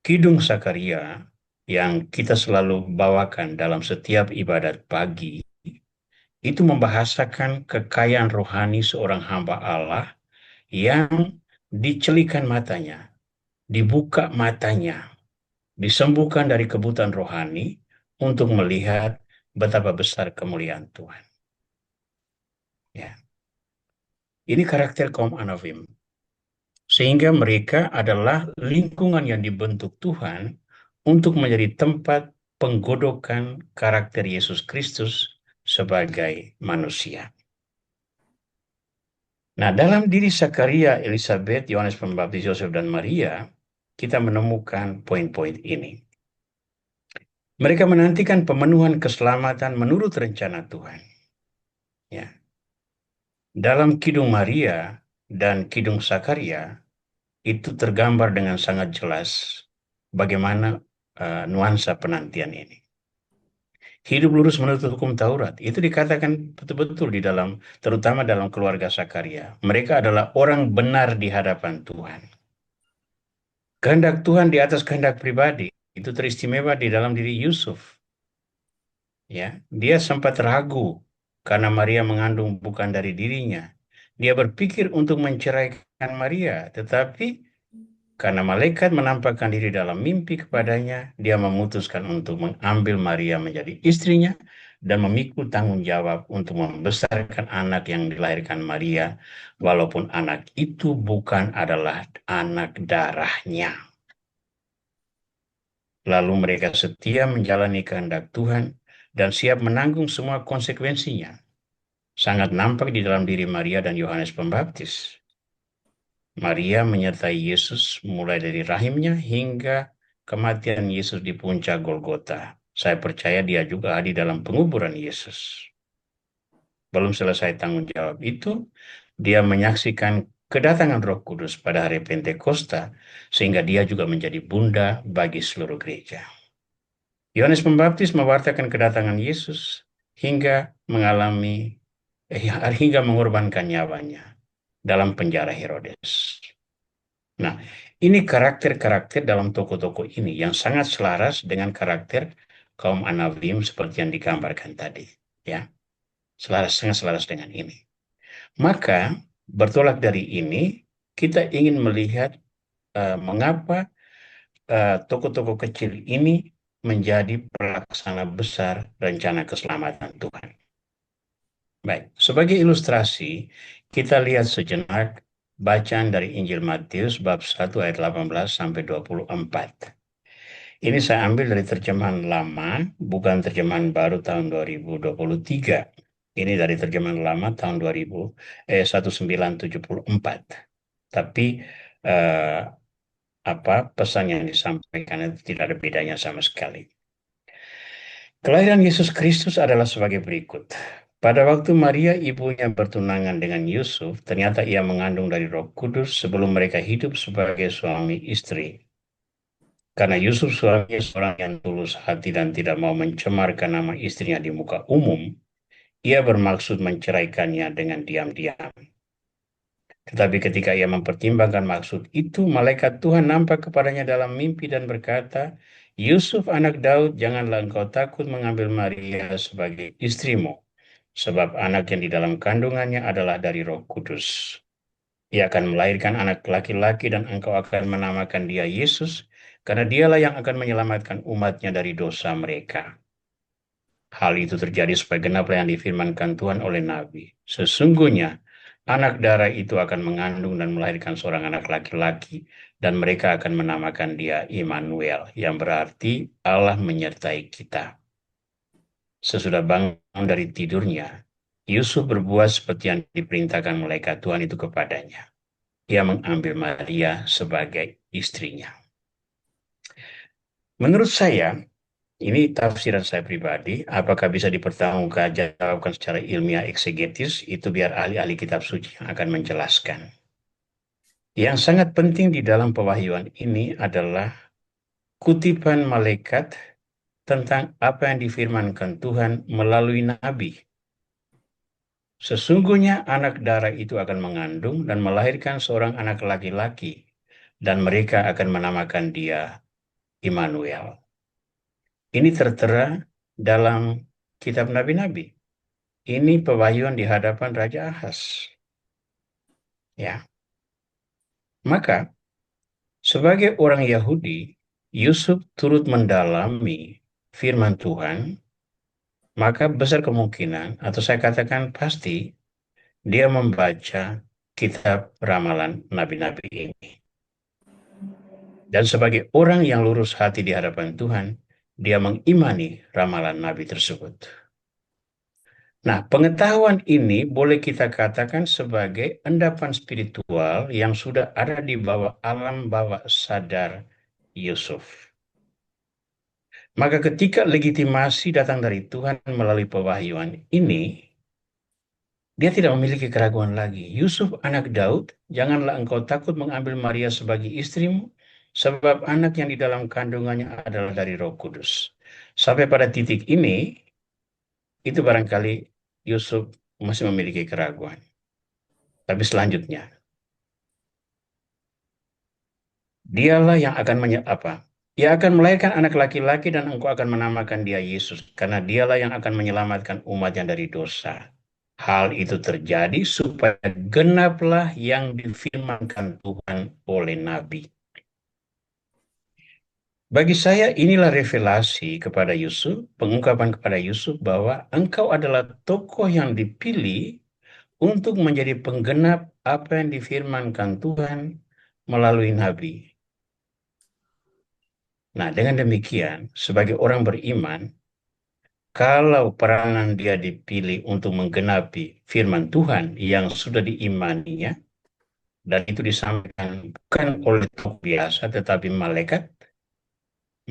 Kidung Zakaria yang kita selalu bawakan dalam setiap ibadat pagi, itu membahasakan kekayaan rohani seorang hamba Allah yang dicelikan matanya, dibuka matanya, disembuhkan dari kebutaan rohani untuk melihat betapa besar kemuliaan Tuhan. Ya, ini karakter kaum Anavim. Sehingga mereka adalah lingkungan yang dibentuk Tuhan untuk menjadi tempat penggodokan karakter Yesus Kristus sebagai manusia. Nah, dalam diri Zakaria, Elizabeth, Yohanes Pembaptis, Yosef, dan Maria, kita menemukan poin-poin ini. Mereka menantikan pemenuhan keselamatan menurut rencana Tuhan. Ya. Dalam Kidung Maria dan Kidung Zakaria, itu tergambar dengan sangat jelas bagaimana nuansa penantian ini. Hidup lurus menurut hukum Taurat, itu dikatakan betul-betul di dalam, terutama dalam keluarga Zakaria. Mereka adalah orang benar di hadapan Tuhan. Kehendak Tuhan di atas kehendak pribadi, itu teristimewa di dalam diri Yusuf. Ya, dia sempat ragu karena Maria mengandung bukan dari dirinya. Dia berpikir untuk menceraikan Maria, tetapi karena malaikat menampakkan diri dalam mimpi kepadanya, dia memutuskan untuk mengambil Maria menjadi istrinya dan memikul tanggung jawab untuk membesarkan anak yang dilahirkan Maria, walaupun anak itu bukan adalah anak darahnya. Lalu mereka setia menjalani kehendak Tuhan dan siap menanggung semua konsekuensinya. Sangat nampak di dalam diri Maria dan Yohanes Pembaptis. Maria menyertai Yesus mulai dari rahimnya hingga kematian Yesus di puncak Golgota. Saya percaya dia juga ada dalam penguburan Yesus. Belum selesai tanggung jawab itu, dia menyaksikan kedatangan Roh Kudus pada hari Pentakosta, sehingga dia juga menjadi bunda bagi seluruh gereja. Yohanes Pembaptis mewartakan kedatangan Yesus hingga mengorbankan nyawanya dalam penjara Herodes. Nah, ini karakter-karakter dalam tokoh-tokoh ini yang sangat selaras dengan karakter kaum Anavim seperti yang digambarkan tadi. Ya, sangat selaras dengan ini. Maka, bertolak dari ini, kita ingin melihat mengapa tokoh-tokoh kecil ini menjadi pelaksana besar rencana keselamatan Tuhan. Baik, sebagai ilustrasi, kita lihat sejenak bacaan dari Injil Matius bab 1 ayat 18 sampai 24. Ini saya ambil dari terjemahan lama, bukan terjemahan baru tahun 2023. Ini dari terjemahan lama tahun 1974. Tapi pesan yang disampaikan itu tidak ada bedanya sama sekali. Kelahiran Yesus Kristus adalah sebagai berikut. Pada waktu Maria ibunya bertunangan dengan Yusuf, ternyata ia mengandung dari Roh Kudus sebelum mereka hidup sebagai suami istri. Karena Yusuf suaminya seorang yang tulus hati dan tidak mau mencemarkan nama istrinya di muka umum, ia bermaksud menceraikannya dengan diam-diam. Tetapi ketika ia mempertimbangkan maksud itu, malaikat Tuhan nampak kepadanya dalam mimpi dan berkata, Yusuf anak Daud, janganlah engkau takut mengambil Maria sebagai istrimu, sebab anak yang di dalam kandungannya adalah dari Roh Kudus. Ia akan melahirkan anak laki-laki dan engkau akan menamakan dia Yesus, karena dialah yang akan menyelamatkan umatnya dari dosa mereka. Hal itu terjadi supaya genaplah yang difirmankan Tuhan oleh Nabi. Sesungguhnya, anak darah itu akan mengandung dan melahirkan seorang anak laki-laki, dan mereka akan menamakan dia Immanuel, yang berarti Allah menyertai kita. Sesudah bangun dari tidurnya, Yusuf berbuat seperti yang diperintahkan malaikat Tuhan itu kepadanya. Ia mengambil Maria sebagai istrinya. Menurut saya, ini tafsiran saya pribadi, apakah bisa dipertanggungjawabkan secara ilmiah eksegetis, itu biar ahli-ahli kitab suci yang akan menjelaskan. Yang sangat penting di dalam pewahyuan ini adalah kutipan malaikat tentang apa yang difirmankan Tuhan melalui nabi. Sesungguhnya anak darah itu akan mengandung dan melahirkan seorang anak laki-laki, dan mereka akan menamakan dia Immanuel. Ini tertera dalam kitab nabi-nabi. Ini pewahyuan di hadapan Raja Ahaz. Ya. Maka, sebagai orang Yahudi, Yusuf turut mendalami firman Tuhan, maka besar kemungkinan, atau saya katakan pasti, dia membaca kitab ramalan nabi-nabi ini. Dan sebagai orang yang lurus hati di hadapan Tuhan, dia mengimani ramalan nabi tersebut. Nah, pengetahuan ini boleh kita katakan sebagai endapan spiritual yang sudah ada di bawah alam bawah sadar Yusuf. Maka ketika legitimasi datang dari Tuhan melalui pewahyuan ini, dia tidak memiliki keraguan lagi. Yusuf anak Daud, janganlah engkau takut mengambil Maria sebagai istrimu, sebab anak yang di dalam kandungannya adalah dari Roh Kudus. Sampai pada titik ini, itu barangkali Yusuf masih memiliki keraguan. Tapi selanjutnya, dialah yang akan apa? Ia akan melahirkan anak laki-laki dan engkau akan menamakan dia Yesus, karena dialah yang akan menyelamatkan umatnya dari dosa. Hal itu terjadi supaya genaplah yang difirmankan Tuhan oleh Nabi. Bagi saya inilah revelasi kepada Yusuf, pengungkapan kepada Yusuf bahwa engkau adalah tokoh yang dipilih untuk menjadi penggenap apa yang difirmankan Tuhan melalui Nabi. Nah, dengan demikian, sebagai orang beriman, kalau peranan dia dipilih untuk menggenapi firman Tuhan yang sudah diimaninya, dan itu disampaikan bukan oleh tokoh biasa tetapi malaikat,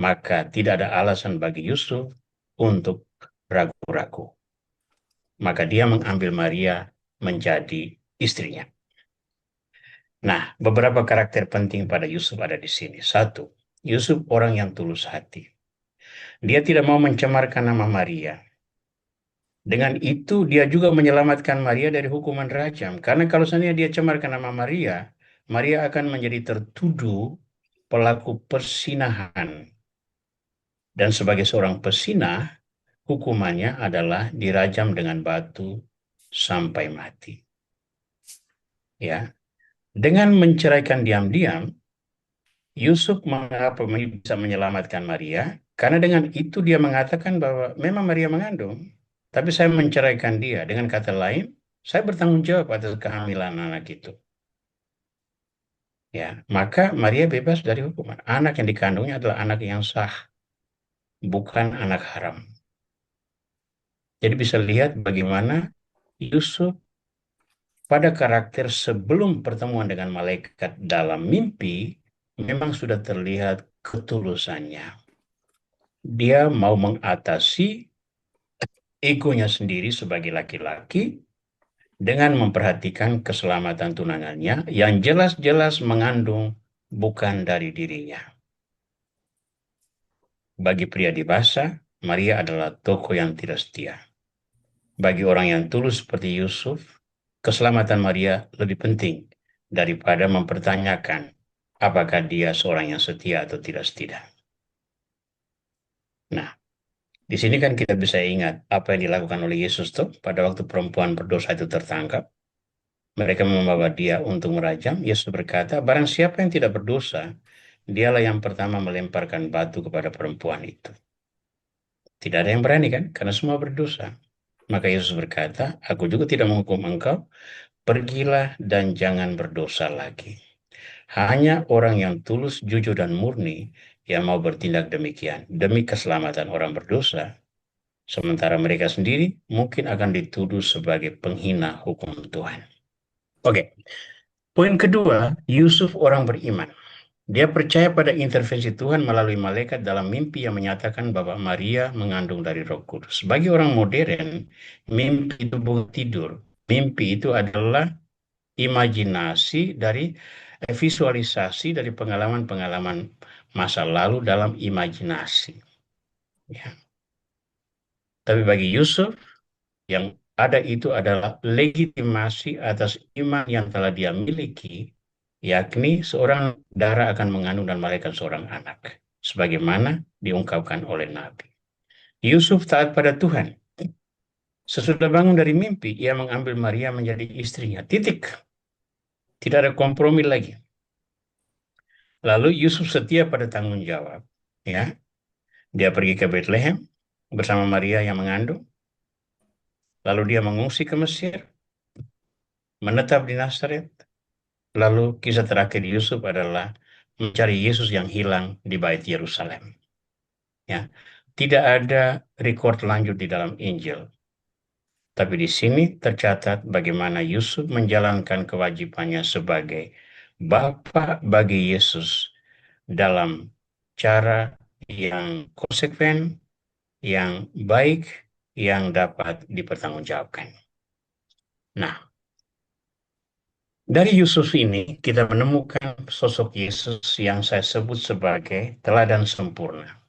maka tidak ada alasan bagi Yusuf untuk ragu-ragu. Maka dia mengambil Maria menjadi istrinya. Nah, beberapa karakter penting pada Yusuf ada di sini. Satu, Yusuf orang yang tulus hati. Dia tidak mau mencemarkan nama Maria. Dengan itu dia juga menyelamatkan Maria dari hukuman rajam. Karena kalau seandainya dia cemarkan nama Maria, Maria akan menjadi tertuduh pelaku persinahan. Dan sebagai seorang pesinah, hukumannya adalah dirajam dengan batu sampai mati. Ya, dengan menceraikan diam-diam, Yusuf mengapa bisa menyelamatkan Maria? Karena dengan itu dia mengatakan bahwa memang Maria mengandung, tapi saya menceraikan dia. Dengan kata lain, saya bertanggung jawab atas kehamilan anak itu. Ya, maka Maria bebas dari hukuman. Anak yang dikandungnya adalah anak yang sah, bukan anak haram. Jadi bisa lihat bagaimana Yusuf pada karakter sebelum pertemuan dengan malaikat dalam mimpi memang sudah terlihat ketulusannya. Dia mau mengatasi egonya sendiri sebagai laki-laki dengan memperhatikan keselamatan tunangannya yang jelas-jelas mengandung bukan dari dirinya. Bagi pria dewasa, Maria adalah tokoh yang tidak setia. Bagi orang yang tulus seperti Yusuf, keselamatan Maria lebih penting daripada mempertanyakan apakah dia seorang yang setia atau tidak setia. Nah, di sini kan kita bisa ingat apa yang dilakukan oleh Yesus tuh pada waktu perempuan berdosa itu tertangkap. Mereka membawa dia untuk merajam. Yesus berkata, barang siapa yang tidak berdosa, dialah yang pertama melemparkan batu kepada perempuan itu. Tidak ada yang berani kan? Karena semua berdosa. Maka Yesus berkata, aku juga tidak menghukum engkau, pergilah dan jangan berdosa lagi. Hanya orang yang tulus, jujur, dan murni yang mau bertindak demikian demi keselamatan orang berdosa, sementara mereka sendiri mungkin akan dituduh sebagai penghina hukum Tuhan. Oke, poin kedua, Yusuf orang beriman. Dia percaya pada intervensi Tuhan melalui malaikat dalam mimpi yang menyatakan bahwa Maria mengandung dari Roh Kudus. Bagi orang modern, mimpi itu bukan tidur. Mimpi itu adalah imajinasi dari visualisasi dari pengalaman-pengalaman masa lalu dalam imajinasi. Ya. Tapi bagi Yusuf, yang ada itu adalah legitimasi atas iman yang telah dia miliki, yakni seorang darah akan mengandung dan melahirkan seorang anak, sebagaimana diungkapkan oleh Nabi. Yusuf taat pada Tuhan. Sesudah bangun dari mimpi, ia mengambil Maria menjadi istrinya. Titik. Tidak ada kompromi lagi. Lalu Yusuf setia pada tanggung jawab. Ya, dia pergi ke Bethlehem bersama Maria yang mengandung. Lalu dia mengungsi ke Mesir. menetap di Nazaret. Lalu kisah terakhir Yusuf adalah mencari Yesus yang hilang di bait Yerusalem. Ya, tidak ada rekor lanjut di dalam Injil. Tapi di sini tercatat bagaimana Yusuf menjalankan kewajibannya sebagai bapa bagi Yesus dalam cara yang konsekuen, yang baik, yang dapat dipertanggungjawabkan. Nah, dari Yusuf ini kita menemukan sosok Yesus yang saya sebut sebagai teladan sempurna.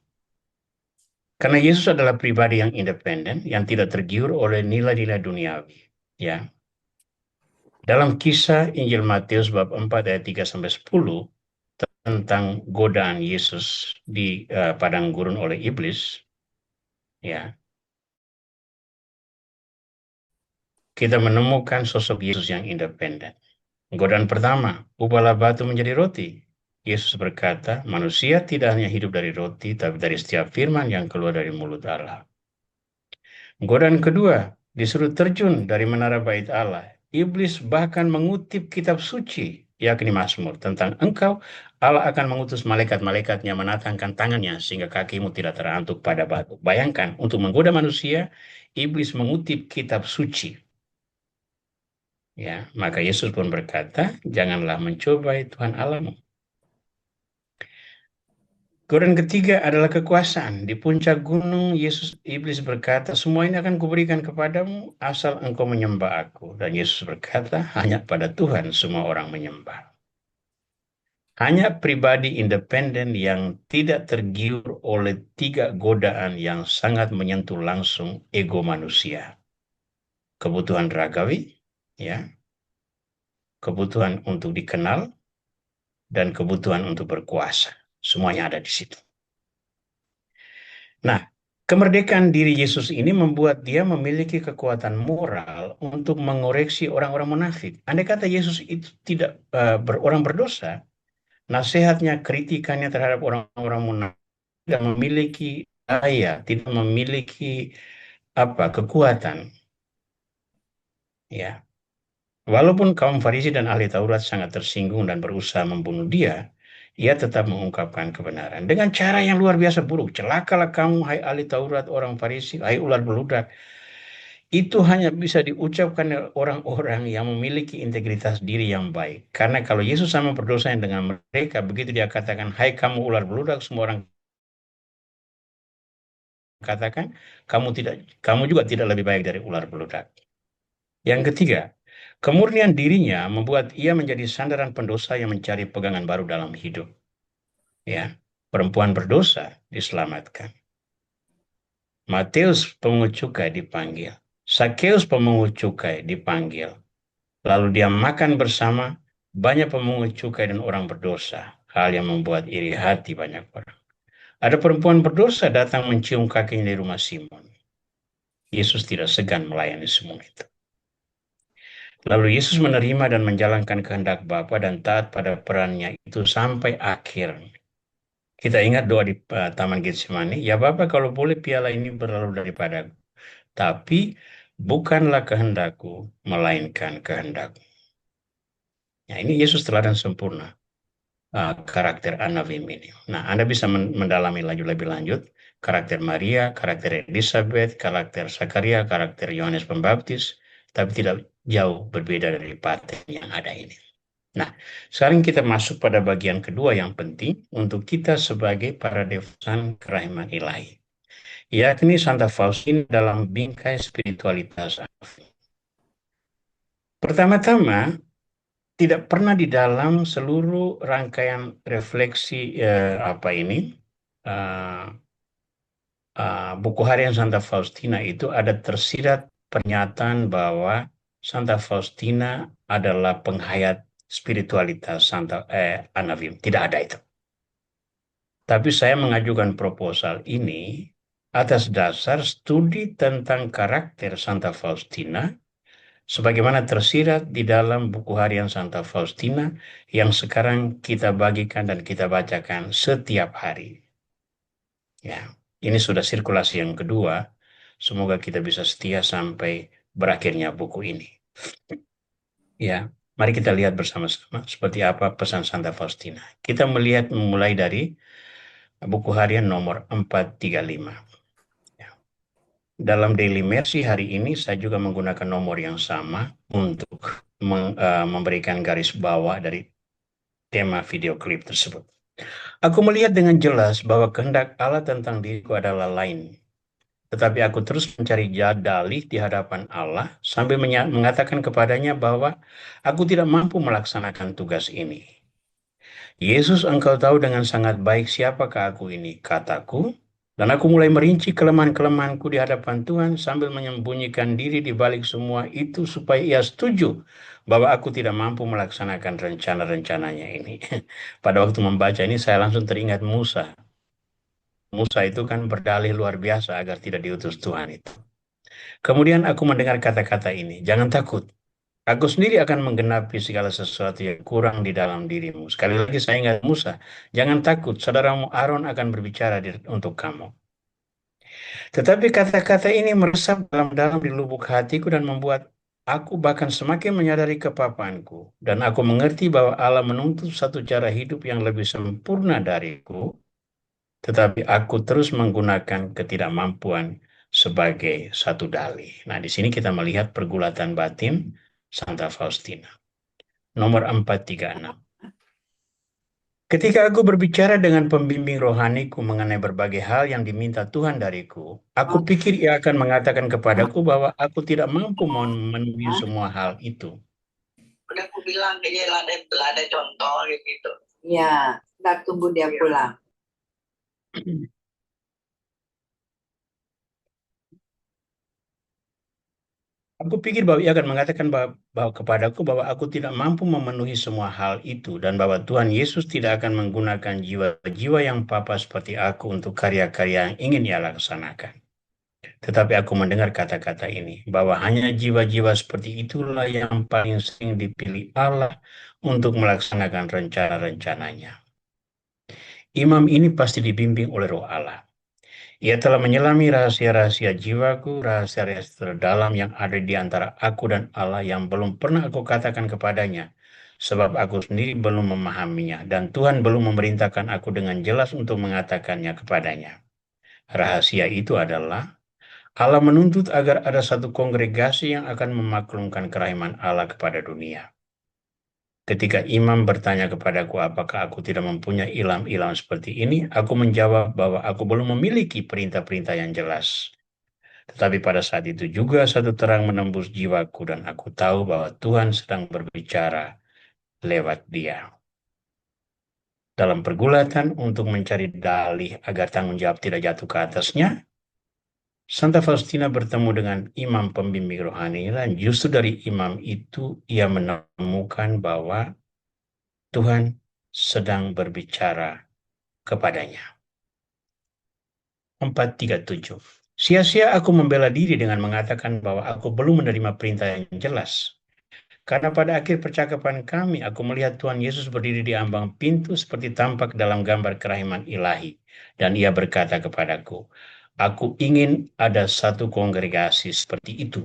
Karena Yesus adalah pribadi yang independen, yang tidak tergiur oleh nilai-nilai duniawi. Ya, dalam kisah Injil Matius bab 4 ayat 3-10 tentang godaan Yesus di padang gurun oleh iblis, ya, kita menemukan sosok Yesus yang independen. Godaan pertama, ubahlah batu menjadi roti. Yesus berkata, manusia tidak hanya hidup dari roti, tapi dari setiap firman yang keluar dari mulut Allah. Godaan kedua, disuruh terjun dari menara bait Allah. Iblis bahkan mengutip kitab suci, yakni Mazmur, tentang engkau, Allah akan mengutus malaikat-malaikatnya menatangkan tangannya sehingga kakimu tidak terantuk pada batu. Bayangkan, untuk menggoda manusia, iblis mengutip kitab suci. Ya, maka Yesus pun berkata, janganlah mencobai Tuhan Allahmu. Godaan ketiga adalah kekuasaan. Di puncak gunung, iblis berkata, semua ini akan kuberikan kepadamu asal engkau menyembah aku. Dan Yesus berkata, hanya pada Tuhan semua orang menyembah. Hanya pribadi independen yang tidak tergiur oleh tiga godaan yang sangat menyentuh langsung ego manusia. Kebutuhan ragawi, ya, kebutuhan untuk dikenal, dan kebutuhan untuk berkuasa. Semuanya ada di situ. Nah, kemerdekaan diri Yesus ini membuat dia memiliki kekuatan moral untuk mengoreksi orang-orang munafik. Andai kata Yesus itu tidak orang berdosa, nasihatnya, kritikannya terhadap orang-orang munafik tidak memiliki daya, tidak memiliki kekuatan. Ya, walaupun kaum Farisi dan ahli Taurat sangat tersinggung dan berusaha membunuh dia, ia tetap mengungkapkan kebenaran dengan cara yang luar biasa buruk. Celakalah kamu, hai ahli Taurat, orang Farisi, hai ular beludak. Itu hanya bisa diucapkan oleh orang-orang yang memiliki integritas diri yang baik. Karena kalau Yesus sama berdosanya dengan mereka, begitu dia katakan, hai kamu ular beludak, semua orang katakan, kamu juga tidak lebih baik dari ular beludak. Yang ketiga, kemurnian dirinya membuat ia menjadi sandaran pendosa yang mencari pegangan baru dalam hidup. Ya, perempuan berdosa diselamatkan. Matius pemungut cukai dipanggil. Sakeus pemungut cukai dipanggil. Lalu dia makan bersama banyak pemungut cukai dan orang berdosa. Hal yang membuat iri hati banyak orang. Ada perempuan berdosa datang mencium kakinya di rumah Simon. Yesus tidak segan melayani semua itu. Lalu Yesus menerima dan menjalankan kehendak Bapa dan taat pada perannya itu sampai akhir. Kita ingat doa di Taman Getsemani, ya Bapa kalau boleh piala ini berlalu daripada, tapi bukanlah kehendakku, melainkan kehendak. Nah, ini Yesus teladan sempurna karakter Anavim ini. Nah, Anda bisa mendalami lebih lanjut karakter Maria, karakter Elizabeth, karakter Zakaria, karakter Yohanes Pembaptis, tapi tidak jauh berbeda dari paten yang ada ini. Nah, sekarang kita masuk pada bagian kedua yang penting untuk kita sebagai para devosan kerahiman ilahi, yakni Santa Faustina dalam bingkai spiritualitas. Pertama-tama, tidak pernah di dalam seluruh rangkaian refleksi uh, buku harian Santa Faustina itu ada tersirat pernyataan bahwa Santa Faustina adalah penghayat spiritualitas Anavim. Tidak ada itu. Tapi saya mengajukan proposal ini atas dasar studi tentang karakter Santa Faustina sebagaimana tersirat di dalam buku harian Santa Faustina yang sekarang kita bagikan dan kita bacakan setiap hari. Ya, ini sudah sirkulasi yang kedua. Semoga kita bisa setia sampai berakhirnya buku ini. Ya, mari kita lihat bersama-sama seperti apa pesan Santa Faustina. Kita melihat mulai dari buku harian nomor 435. Ya. Dalam Daily Mercy hari ini saya juga menggunakan nomor yang sama untuk memberikan garis bawah dari tema video klip tersebut. Aku melihat dengan jelas bahwa kehendak Allah tentang diriku adalah lain. Tetapi aku terus mencari dalih di hadapan Allah sambil mengatakan kepadanya bahwa aku tidak mampu melaksanakan tugas ini. Yesus, engkau tahu dengan sangat baik siapakah aku ini, kataku. Dan aku mulai merinci kelemahan-kelemahanku di hadapan Tuhan sambil menyembunyikan diri di balik semua itu supaya ia setuju bahwa aku tidak mampu melaksanakan rencana-rencananya ini. Pada waktu membaca ini saya langsung teringat Musa. Musa itu kan berdalih luar biasa agar tidak diutus Tuhan itu. Kemudian aku mendengar kata-kata ini, jangan takut. Aku sendiri akan menggenapi segala sesuatu yang kurang di dalam dirimu. Sekali lagi saya ingat Musa, jangan takut, saudaramu Aaron akan berbicara untuk kamu. Tetapi kata-kata ini meresap dalam-dalam di lubuk hatiku dan membuat aku bahkan semakin menyadari kepapaanku. Dan aku mengerti bahwa Allah menuntut satu cara hidup yang lebih sempurna dariku, tetapi aku terus menggunakan ketidakmampuan sebagai satu dalih. Nah, di sini kita melihat pergulatan batin Santa Faustina. Nomor 436. Ketika aku berbicara dengan pembimbing rohaniku mengenai berbagai hal yang diminta Tuhan dariku, aku pikir ia akan mengatakan kepadaku bahwa aku tidak mampu memenuhi semua hal itu. Udah aku bilang kayaknya ada contoh gitu. Ya, kita tunggu dia pulang. Aku pikir bahwa ia akan mengatakan bahwa kepadaku bahwa aku tidak mampu memenuhi semua hal itu dan bahwa Tuhan Yesus tidak akan menggunakan jiwa-jiwa yang papa seperti aku untuk karya-karya yang ingin ia laksanakan. Tetapi aku mendengar kata-kata ini, bahwa hanya jiwa-jiwa seperti itulah yang paling sering dipilih Allah untuk melaksanakan rencana-rencananya. Imam ini pasti dibimbing oleh Roh Allah. Ia telah menyelami rahasia-rahasia jiwaku, rahasia-rahasia terdalam yang ada di antara aku dan Allah yang belum pernah aku katakan kepadanya, sebab aku sendiri belum memahaminya, dan Tuhan belum memerintahkan aku dengan jelas untuk mengatakannya kepadanya. Rahasia itu adalah Allah menuntut agar ada satu kongregasi yang akan memaklumkan kerahiman Allah kepada dunia. Ketika imam bertanya kepadaku apakah aku tidak mempunyai ilham-ilham seperti ini, aku menjawab bahwa aku belum memiliki perintah-perintah yang jelas. Tetapi pada saat itu juga satu terang menembus jiwaku dan aku tahu bahwa Tuhan sedang berbicara lewat dia. Dalam pergulatan untuk mencari dalih agar tanggung jawab tidak jatuh ke atasnya, Santa Faustina bertemu dengan imam pembimbing rohani dan justru dari imam itu ia menemukan bahwa Tuhan sedang berbicara kepadanya. 437. Sia-sia aku membela diri dengan mengatakan bahwa aku belum menerima perintah yang jelas. Karena pada akhir percakapan kami, aku melihat Tuhan Yesus berdiri di ambang pintu seperti tampak dalam gambar kerahiman ilahi. Dan ia berkata kepadaku, aku ingin ada satu kongregasi seperti itu.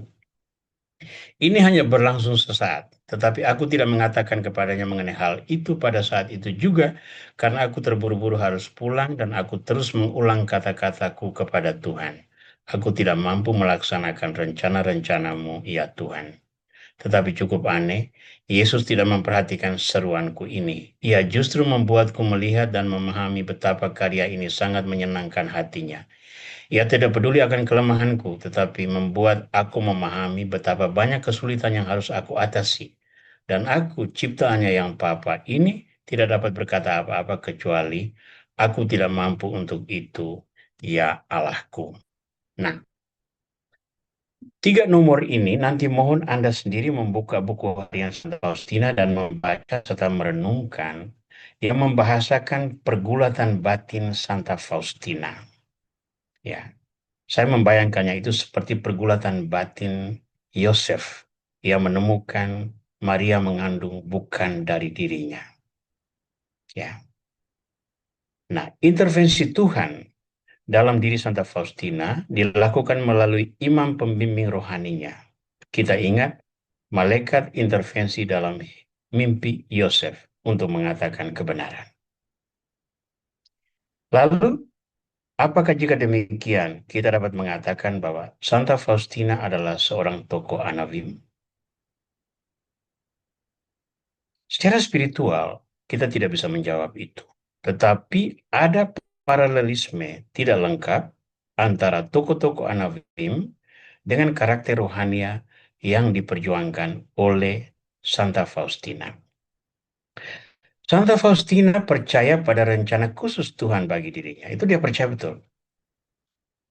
Ini hanya berlangsung sesaat, tetapi aku tidak mengatakan kepadanya mengenai hal itu pada saat itu juga, karena aku terburu-buru harus pulang dan aku terus mengulang kata-kataku kepada Tuhan. Aku tidak mampu melaksanakan rencana-rencanamu, ya Tuhan. Tetapi cukup aneh, Yesus tidak memperhatikan seruanku ini. Ia justru membuatku melihat dan memahami betapa karya ini sangat menyenangkan hatinya. Ia tidak peduli akan kelemahanku, tetapi membuat aku memahami betapa banyak kesulitan yang harus aku atasi. Dan aku, ciptaannya yang papa ini, tidak dapat berkata apa-apa kecuali aku tidak mampu untuk itu, ya Allahku. Nah, 3 nomor ini nanti mohon Anda sendiri membuka buku harian Santa Faustina dan membaca serta merenungkan yang membahasakan pergulatan batin Santa Faustina. Ya, saya membayangkannya itu seperti pergulatan batin Yosef. Ia menemukan Maria mengandung bukan dari dirinya. Ya. Nah, intervensi Tuhan dalam diri Santa Faustina dilakukan melalui imam pembimbing rohaninya. Kita ingat malaikat intervensi dalam mimpi Yosef untuk mengatakan kebenaran. Lalu, apakah jika demikian kita dapat mengatakan bahwa Santa Faustina adalah seorang tokoh Anavim? Secara spiritual, kita tidak bisa menjawab itu. Tetapi ada paralelisme tidak lengkap antara tokoh-tokoh Anavim dengan karakter rohania yang diperjuangkan oleh Santa Faustina. Santa Faustina percaya pada rencana khusus Tuhan bagi dirinya. Itu dia percaya betul.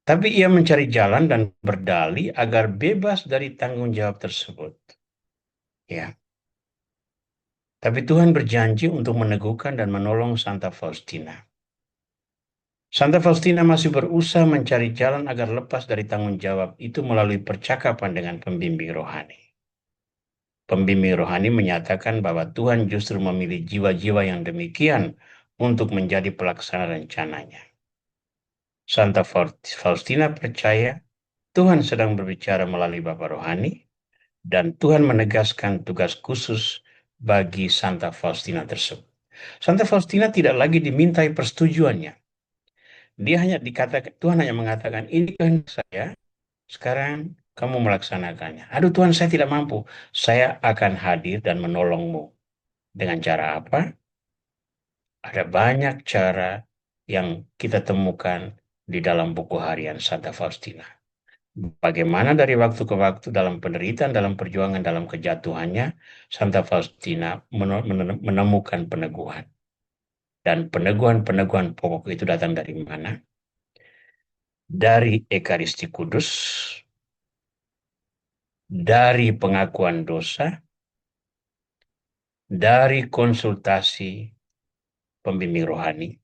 Tapi ia mencari jalan dan berdalih agar bebas dari tanggung jawab tersebut. Ya. Tapi Tuhan berjanji untuk meneguhkan dan menolong Santa Faustina. Santa Faustina masih berusaha mencari jalan agar lepas dari tanggung jawab itu melalui percakapan dengan pembimbing rohani. Pembimbing rohani menyatakan bahwa Tuhan justru memilih jiwa-jiwa yang demikian untuk menjadi pelaksana rencananya. Santa Faustina percaya Tuhan sedang berbicara melalui Bapa Rohani dan Tuhan menegaskan tugas khusus bagi Santa Faustina tersebut. Santa Faustina tidak lagi dimintai persetujuannya. Tuhan hanya mengatakan, ini kehendak saya, sekarang kamu melaksanakannya. Aduh Tuhan, saya tidak mampu. Saya akan hadir dan menolongmu. Dengan cara apa? Ada banyak cara yang kita temukan di dalam buku harian Santa Faustina. Bagaimana dari waktu ke waktu dalam penderitaan, dalam perjuangan, dalam kejatuhannya, Santa Faustina menemukan peneguhan. Dan peneguhan-peneguhan pokok itu datang dari mana? Dari Ekaristi Kudus, dari pengakuan dosa, dari konsultasi pembimbing rohani,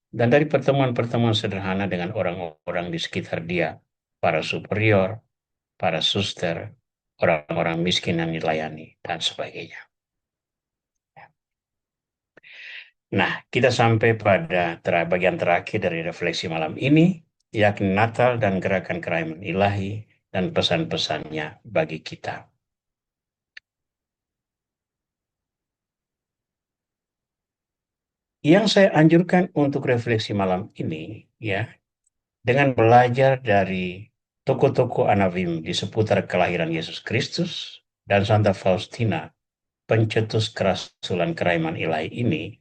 dan dari pertemuan-pertemuan sederhana dengan orang-orang di sekitar dia, para superior, para suster, orang-orang miskin yang dilayani, dan sebagainya. Nah, kita sampai pada bagian terakhir dari refleksi malam ini, yakni Natal dan gerakan kerahiman ilahi dan pesan-pesannya bagi kita. Yang saya anjurkan untuk refleksi malam ini, ya, dengan belajar dari tokoh-tokoh Anavim di seputar kelahiran Yesus Kristus dan Santa Faustina, pencetus kerasulan kerahiman ilahi ini,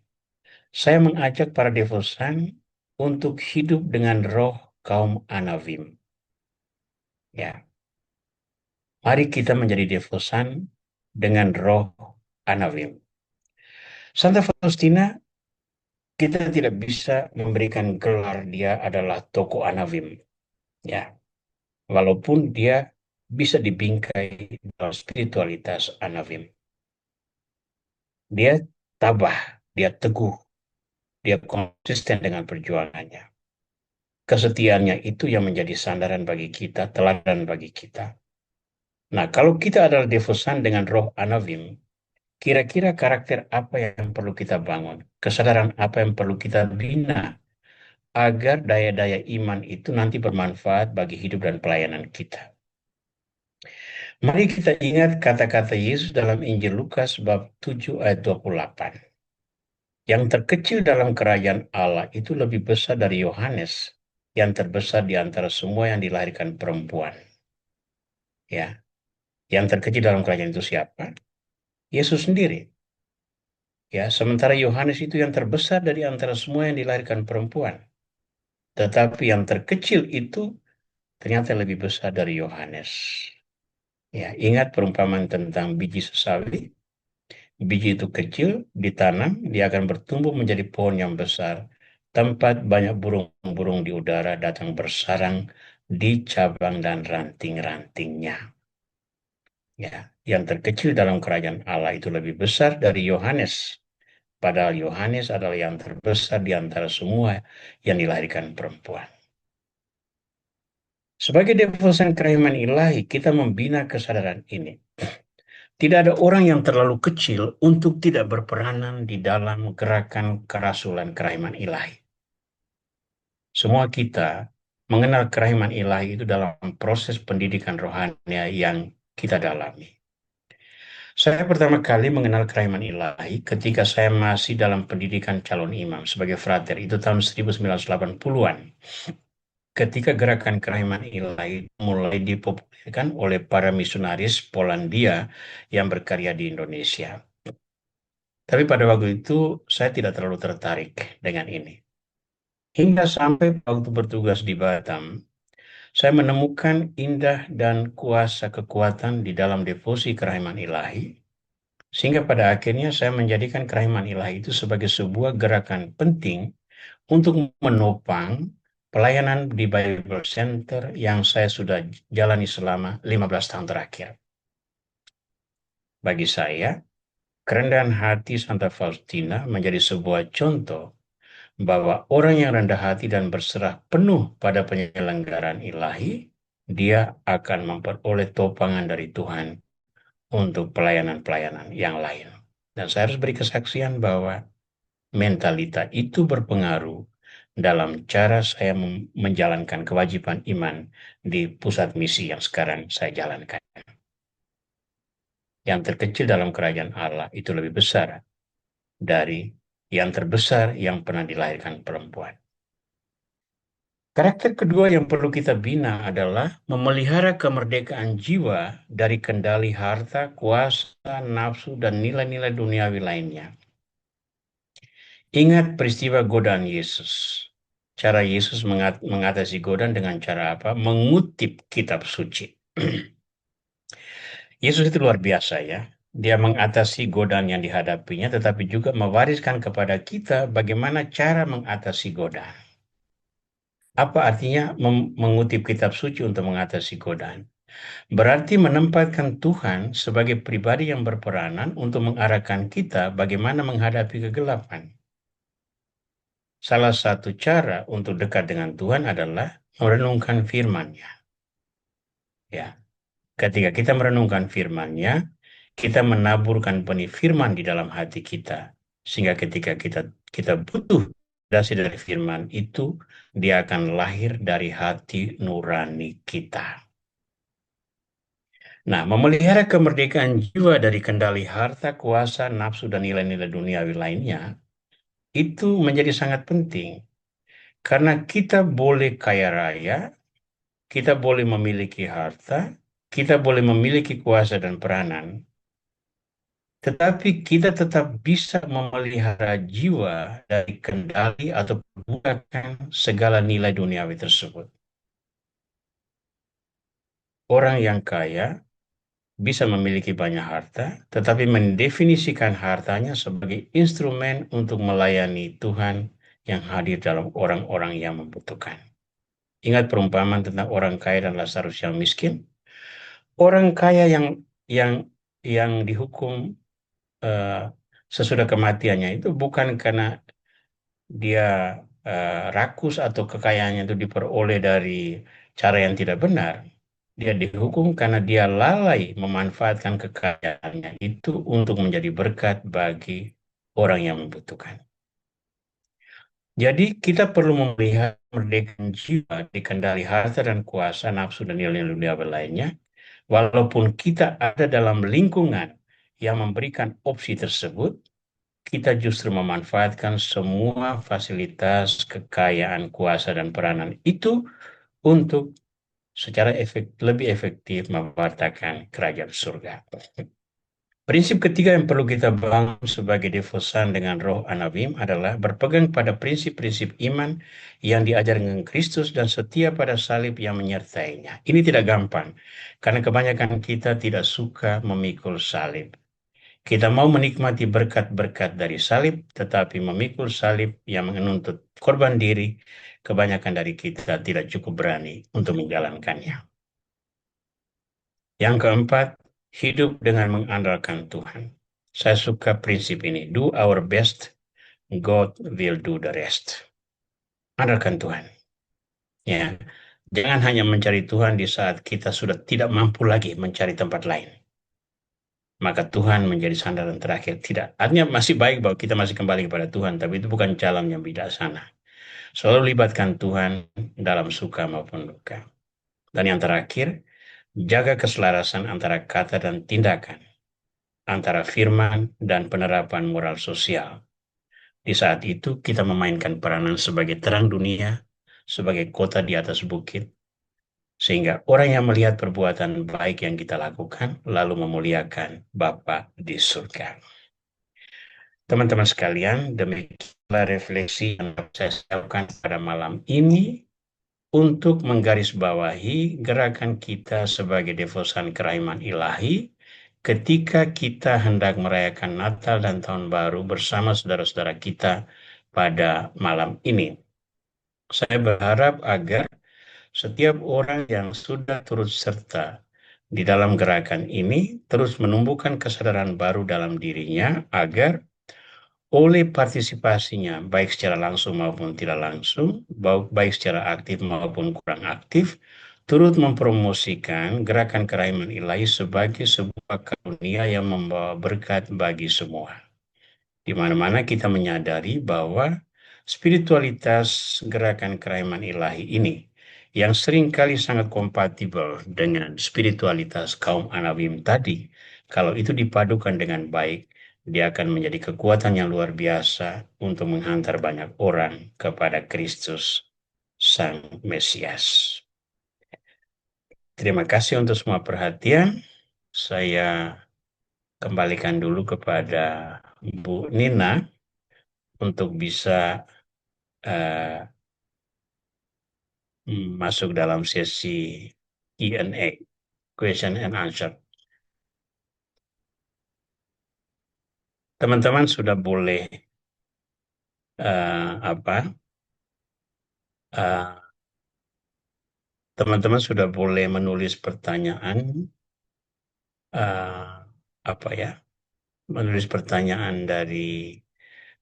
saya mengajak para devosan untuk hidup dengan roh kaum Anavim. Ya, mari kita menjadi devosan dengan roh Anavim. Santa Faustina, kita tidak bisa memberikan gelar dia adalah tokoh Anavim. Ya, walaupun dia bisa dibingkai dalam spiritualitas Anavim. Dia tabah, dia teguh, dia konsisten dengan perjuangannya. Kesetiaannya itu yang menjadi sandaran bagi kita, teladan bagi kita. Nah, kalau kita adalah devosan dengan roh Anavim, kira-kira karakter apa yang perlu kita bangun? Kesadaran apa yang perlu kita bina agar daya-daya iman itu nanti bermanfaat bagi hidup dan pelayanan kita. Mari kita ingat kata-kata Yesus dalam Injil Lukas bab 7 ayat 28. Yang terkecil dalam kerajaan Allah itu lebih besar dari Yohanes, yang terbesar di antara semua yang dilahirkan perempuan. Ya, yang terkecil dalam kerajaan itu siapa? Yesus sendiri. Ya, sementara Yohanes itu yang terbesar dari antara semua yang dilahirkan perempuan. Tetapi yang terkecil itu ternyata lebih besar dari Yohanes. Ya, ingat perumpamaan tentang biji sesawi. Biji itu kecil, ditanam, dia akan bertumbuh menjadi pohon yang besar. Tempat banyak burung-burung di udara datang bersarang di cabang dan ranting-rantingnya. Ya, yang terkecil dalam kerajaan Allah itu lebih besar dari Yohanes. Padahal Yohanes adalah yang terbesar di antara semua yang dilahirkan perempuan. Sebagai devosan kerahiman ilahi, kita membina kesadaran ini. Tidak ada orang yang terlalu kecil untuk tidak berperanan di dalam gerakan kerasulan kerahiman ilahi. Semua kita mengenal kerahiman ilahi itu dalam proses pendidikan rohani yang kita dalami. Saya pertama kali mengenal kerahiman ilahi ketika saya masih dalam pendidikan calon imam sebagai frater. Itu tahun 1980-an. Ketika gerakan kerahiman ilahi mulai dipopulerkan oleh para misionaris Polandia yang berkarya di Indonesia. Tapi pada waktu itu saya tidak terlalu tertarik dengan ini. Hingga sampai waktu bertugas di Batam, saya menemukan indah dan kuasa kekuatan di dalam devosi kerahiman ilahi, sehingga pada akhirnya saya menjadikan kerahiman ilahi itu sebagai sebuah gerakan penting untuk menopang pelayanan di Bible Center yang saya sudah jalani selama 15 tahun terakhir. Bagi saya, kerendahan hati Santa Faustina menjadi sebuah contoh bahwa orang yang rendah hati dan berserah penuh pada penyelenggaraan ilahi, dia akan memperoleh topangan dari Tuhan untuk pelayanan-pelayanan yang lain. Dan saya harus beri kesaksian bahwa mentalita itu berpengaruh dalam cara saya menjalankan kewajiban iman di pusat misi yang sekarang saya jalankan. Yang terkecil dalam kerajaan Allah itu lebih besar dari yang terbesar yang pernah dilahirkan perempuan. Karakter kedua yang perlu kita bina adalah memelihara kemerdekaan jiwa dari kendali harta, kuasa, nafsu, dan nilai-nilai duniawi lainnya. Ingat peristiwa godaan Yesus. Cara Yesus mengatasi godaan dengan cara apa? Mengutip kitab suci. Yesus itu luar biasa ya. Dia mengatasi godaan yang dihadapinya, tetapi juga mewariskan kepada kita bagaimana cara mengatasi godaan. Apa artinya mengutip kitab suci untuk mengatasi godaan? Berarti menempatkan Tuhan sebagai pribadi yang berperanan untuk mengarahkan kita bagaimana menghadapi kegelapan. Salah satu cara untuk dekat dengan Tuhan adalah merenungkan firman-Nya. Ya, ketika kita merenungkan firman-Nya, kita menaburkan benih firman di dalam hati kita, sehingga ketika kita butuh dasi dari firman itu, dia akan lahir dari hati nurani kita. Nah, memelihara kemerdekaan jiwa dari kendali harta, kuasa, nafsu, dan nilai-nilai duniawi lainnya, itu menjadi sangat penting. Karena kita boleh kaya raya, kita boleh memiliki harta, kita boleh memiliki kuasa dan peranan, tetapi kita tetap bisa memelihara jiwa dari kendali atau perbudakan segala nilai duniawi tersebut. Orang yang kaya bisa memiliki banyak harta, tetapi mendefinisikan hartanya sebagai instrumen untuk melayani Tuhan yang hadir dalam orang-orang yang membutuhkan. Ingat perumpamaan tentang orang kaya dan Lazarus yang miskin? Orang kaya yang dihukum sesudah kematiannya itu bukan karena dia rakus atau kekayaannya itu diperoleh dari cara yang tidak benar. Dia dihukum karena dia lalai memanfaatkan kekayaannya itu untuk menjadi berkat bagi orang yang membutuhkan. Jadi kita perlu melihat kemerdekaan jiwa dikendali harta dan kuasa, nafsu dan nilai-nilai dunia lainnya, walaupun kita ada dalam lingkungan yang memberikan opsi tersebut, kita justru memanfaatkan semua fasilitas, kekayaan, kuasa, dan peranan itu untuk secara lebih efektif mewartakan kerajaan surga. Prinsip ketiga yang perlu kita bangun sebagai devosan dengan roh Anawim adalah berpegang pada prinsip-prinsip iman yang diajarkan Kristus dan setia pada salib yang menyertainya. Ini tidak gampang, karena kebanyakan kita tidak suka memikul salib. Kita mau menikmati berkat-berkat dari salib, tetapi memikul salib yang menuntut korban diri, kebanyakan dari kita tidak cukup berani untuk menjalankannya. Yang keempat, hidup dengan mengandalkan Tuhan. Saya suka prinsip ini. Do our best, God will do the rest. Andalkan Tuhan. Ya, jangan hanya mencari Tuhan di saat kita sudah tidak mampu lagi mencari tempat lain. Maka Tuhan menjadi sandaran terakhir. Tidak, artinya masih baik bahwa kita masih kembali kepada Tuhan, tapi itu bukan jalan yang bijaksana. Selalu libatkan Tuhan dalam suka maupun duka. Dan yang terakhir, jaga keselarasan antara kata dan tindakan. antara firman dan penerapan moral sosial. Di saat itu kita memainkan peranan sebagai terang dunia, sebagai kota di atas bukit, sehingga orang yang melihat perbuatan baik yang kita lakukan lalu memuliakan Bapa di surga. Teman-teman sekalian, demikianlah refleksi yang saya lakukan pada malam ini untuk menggarisbawahi gerakan kita sebagai devosan kerahiman ilahi ketika kita hendak merayakan Natal dan Tahun Baru bersama saudara-saudara kita pada malam ini. Saya berharap agar setiap orang yang sudah turut serta di dalam gerakan ini terus menumbuhkan kesadaran baru dalam dirinya agar oleh partisipasinya, baik secara langsung maupun tidak langsung, baik secara aktif maupun kurang aktif, turut mempromosikan gerakan kerahiman ilahi sebagai sebuah karunia yang membawa berkat bagi semua. Di mana-mana kita menyadari bahwa spiritualitas gerakan kerahiman ilahi ini yang seringkali sangat kompatibel dengan spiritualitas kaum Anawim tadi, kalau itu dipadukan dengan baik, dia akan menjadi kekuatan yang luar biasa untuk menghantar banyak orang kepada Kristus, Sang Mesias. Terima kasih untuk semua perhatian. Saya kembalikan dulu kepada Bu Nina untuk bisa masuk dalam sesi Q&A, question and answer. Teman-teman sudah boleh teman-teman sudah boleh menulis pertanyaan menulis pertanyaan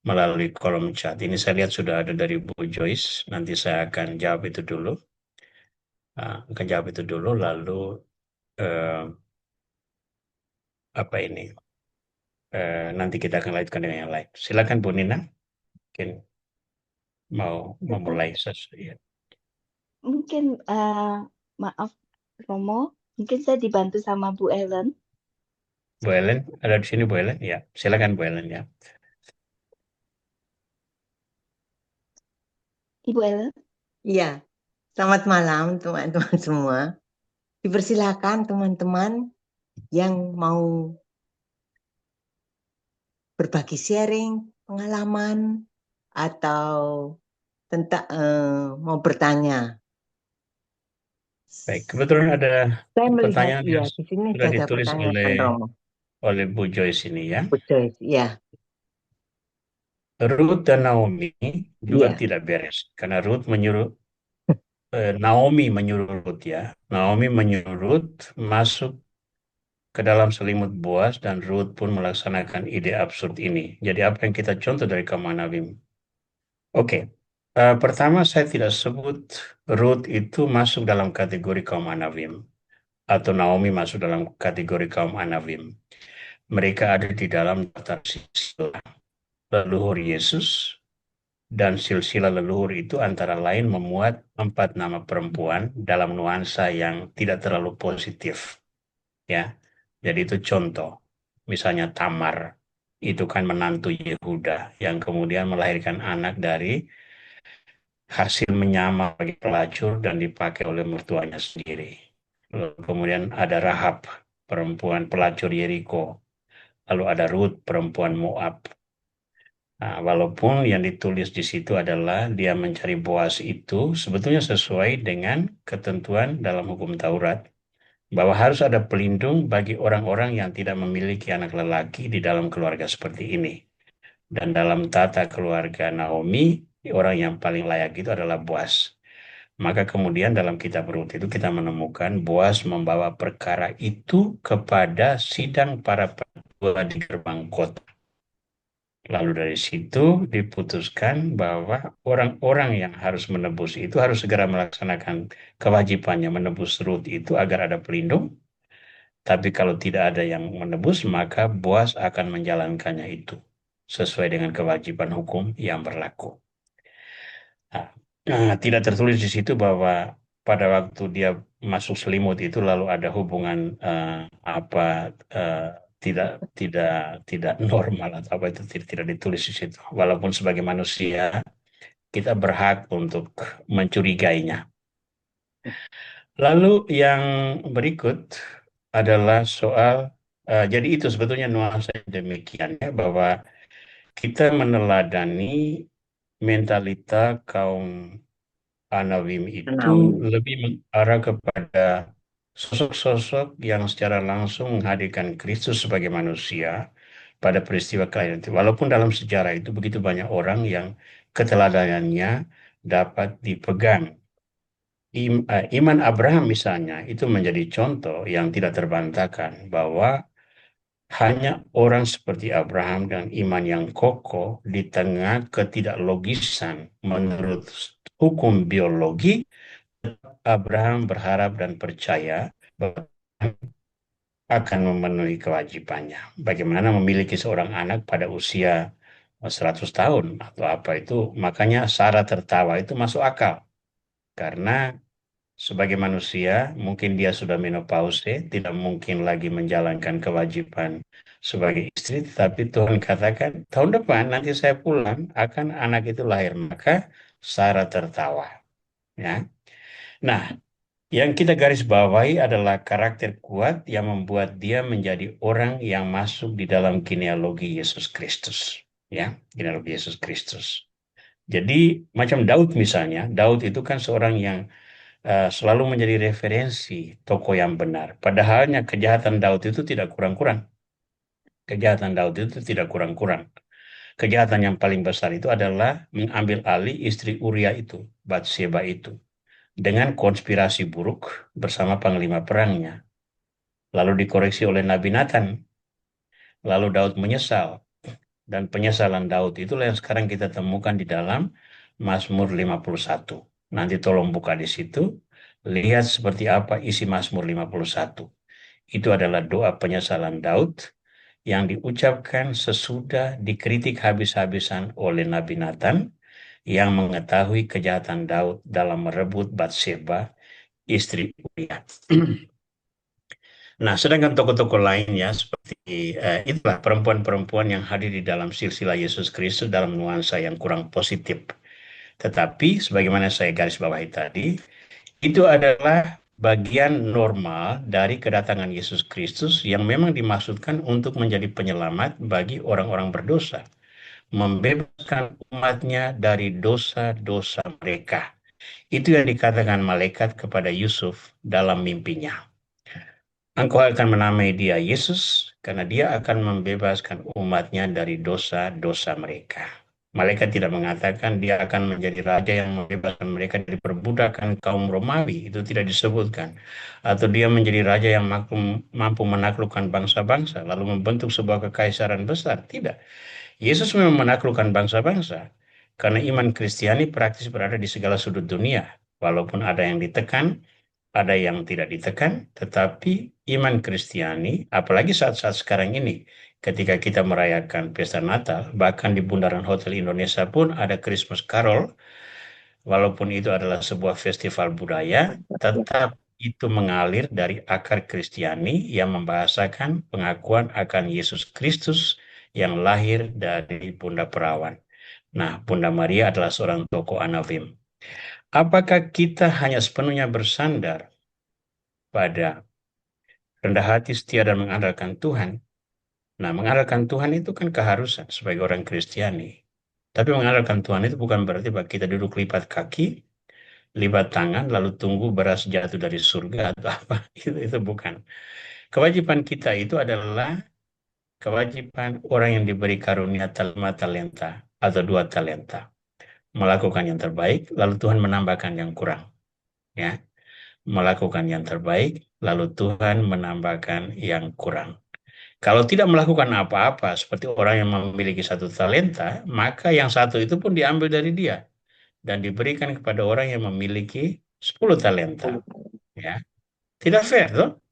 melalui kolom chat. Ini saya lihat sudah ada dari Bu Joyce. Nanti saya akan jawab itu dulu. Lalu nanti kita akan lanjutkan dengan yang lain. Silakan Bu Nina. Mungkin mau memulai sesuatu. Mungkin maaf Romo, mungkin saya dibantu sama Bu Ellen. Bu Ellen, ada di sini Bu Ellen? Ya, silakan Bu Ellen ya. Ibu Ellen? Iya, selamat malam teman-teman semua. Dipersilakan teman-teman yang mau berbagi sharing pengalaman atau tentang mau bertanya. Baik, kebetulan ada Saya melihat pertanyaan yang di sini sudah ada ditulis pertanyaan oleh Bu Joyce ini ya. Bu Joyce, ya. Ruth dan Naomi juga Iya. tidak beres karena Ruth menyuruh Naomi menyuruh Ruth ya. Naomi menyuruh Ruth masuk ke dalam selimut Boaz dan Ruth pun melaksanakan ide absurd ini. Jadi apa yang kita contoh dari kaum Anawim? Oke. Pertama saya tidak sebut Ruth itu masuk dalam kategori kaum Anawim atau Naomi masuk dalam kategori kaum Anawim. Mereka ada di dalam daftar silsilah leluhur Yesus, dan silsilah leluhur itu antara lain memuat 4 nama perempuan dalam nuansa yang tidak terlalu positif. Ya, jadi itu contoh. Misalnya Tamar, itu kan menantu Yehuda yang kemudian melahirkan anak dari hasil menyamar bagi pelacur dan dipakai oleh mertuanya sendiri. Lalu kemudian ada Rahab, perempuan pelacur Yeriko. Lalu ada Ruth, perempuan Moab. Nah, walaupun yang ditulis di situ adalah dia mencari Boaz itu sebetulnya sesuai dengan ketentuan dalam hukum Taurat bahwa harus ada pelindung bagi orang-orang yang tidak memiliki anak lelaki di dalam keluarga seperti ini. Dan dalam tata keluarga Naomi, orang yang paling layak itu adalah Boaz. Maka kemudian dalam kitab Rut itu kita menemukan Boaz membawa perkara itu kepada sidang para petua di gerbang kota. Lalu dari situ diputuskan bahwa orang-orang yang harus menebus itu harus segera melaksanakan kewajibannya menebus Rut itu agar ada pelindung. Tapi kalau tidak ada yang menebus, maka Boaz akan menjalankannya itu sesuai dengan kewajiban hukum yang berlaku. Tidak tertulis di situ bahwa pada waktu dia masuk selimut itu lalu ada hubungan tidak normal atau apa itu tidak ditulis di situ. Walaupun sebagai manusia kita berhak untuk mencurigainya. Lalu yang berikut adalah soal jadi itu sebetulnya nuansa demikian ya, bahwa kita meneladani mentalita kaum Anawim itu Anawim. lebih mengarah kepada sosok-sosok yang secara langsung menghadirkan Kristus sebagai manusia pada peristiwa kelahiran itu. Walaupun dalam sejarah itu begitu banyak orang yang keteladanannya dapat dipegang. Iman Abraham misalnya itu menjadi contoh yang tidak terbantahkan bahwa hanya orang seperti Abraham dengan iman yang kokoh di tengah ketidaklogisan menurut hukum biologi, Abraham berharap dan percaya bahwa akan memenuhi kewajibannya. Bagaimana memiliki seorang anak pada usia 100 tahun atau apa itu, makanya Sarah tertawa itu masuk akal. Karena sebagai manusia, mungkin dia sudah menopause, tidak mungkin lagi menjalankan kewajiban sebagai istri, tapi Tuhan katakan, tahun depan nanti saya pulang, akan anak itu lahir. Maka Sarah tertawa. Ya. Nah, yang kita garis bawahi adalah karakter kuat yang membuat dia menjadi orang yang masuk di dalam genealogi Yesus Kristus. Ya, genealogi Yesus Kristus. Jadi, macam Daud misalnya, Daud itu kan seorang yang selalu menjadi referensi tokoh yang benar. Padahalnya kejahatan Daud itu tidak kurang-kurang. Kejahatan Daud itu tidak kurang-kurang. Kejahatan yang paling besar itu adalah mengambil alih istri Uria itu, Batseba itu, dengan konspirasi buruk bersama panglima perangnya. Lalu dikoreksi oleh Nabi Nathan. Lalu Daud menyesal. Dan penyesalan Daud itulah yang sekarang kita temukan di dalam Mazmur 51. Nanti tolong buka di situ. Lihat seperti apa isi Mazmur 51. Itu adalah doa penyesalan Daud yang diucapkan sesudah dikritik habis-habisan oleh Nabi Nathan yang mengetahui kejahatan Daud dalam merebut Batseba, istri Uria. Nah, sedangkan tokoh-tokoh lainnya seperti itulah perempuan-perempuan yang hadir di dalam silsilah Yesus Kristus dalam nuansa yang kurang positif. Tetapi sebagaimana saya garis bawahi tadi, itu adalah bagian normal dari kedatangan Yesus Kristus yang memang dimaksudkan untuk menjadi penyelamat bagi orang-orang berdosa, membebaskan umatnya dari dosa-dosa mereka. Itu yang dikatakan malaikat kepada Yusuf dalam mimpinya. Engkau akan menamai dia Yesus, karena dia akan membebaskan umatnya dari dosa-dosa mereka. Malaikat tidak mengatakan dia akan menjadi raja yang membebaskan mereka dari perbudakan kaum Romawi. Itu tidak disebutkan. Atau dia menjadi raja yang mampu menaklukkan bangsa-bangsa, lalu membentuk sebuah kekaisaran besar. Tidak. Yesus memang menaklukkan bangsa-bangsa. Karena iman Kristiani praktis berada di segala sudut dunia. Walaupun ada yang ditekan, ada yang tidak ditekan, tetapi iman Kristiani, apalagi saat-saat sekarang ini, ketika kita merayakan pesta Natal, bahkan di bundaran Hotel Indonesia pun ada Christmas Carol, walaupun itu adalah sebuah festival budaya, tetap itu mengalir dari akar Kristiani yang membahasakan pengakuan akan Yesus Kristus yang lahir dari Bunda Perawan. Nah, Bunda Maria adalah seorang tokoh Anawim. Apakah kita hanya sepenuhnya bersandar pada rendah hati, setia, dan mengandalkan Tuhan? Nah, mengandalkan Tuhan itu kan keharusan sebagai orang Kristiani. Tapi mengandalkan Tuhan itu bukan berarti bahwa kita duduk lipat kaki, lipat tangan, lalu tunggu beras jatuh dari surga atau apa. Itu bukan. Kewajiban kita itu adalah kewajiban orang yang diberi karunia 5 talenta atau 2 talenta. Melakukan yang terbaik, lalu Tuhan menambahkan yang kurang. Ya, melakukan yang terbaik, lalu Tuhan menambahkan yang kurang. Kalau tidak melakukan apa-apa, seperti orang yang memiliki 1 talenta, maka yang 1 itu pun diambil dari dia dan diberikan kepada orang yang memiliki 10 talenta. Ya, tidak fair, toh?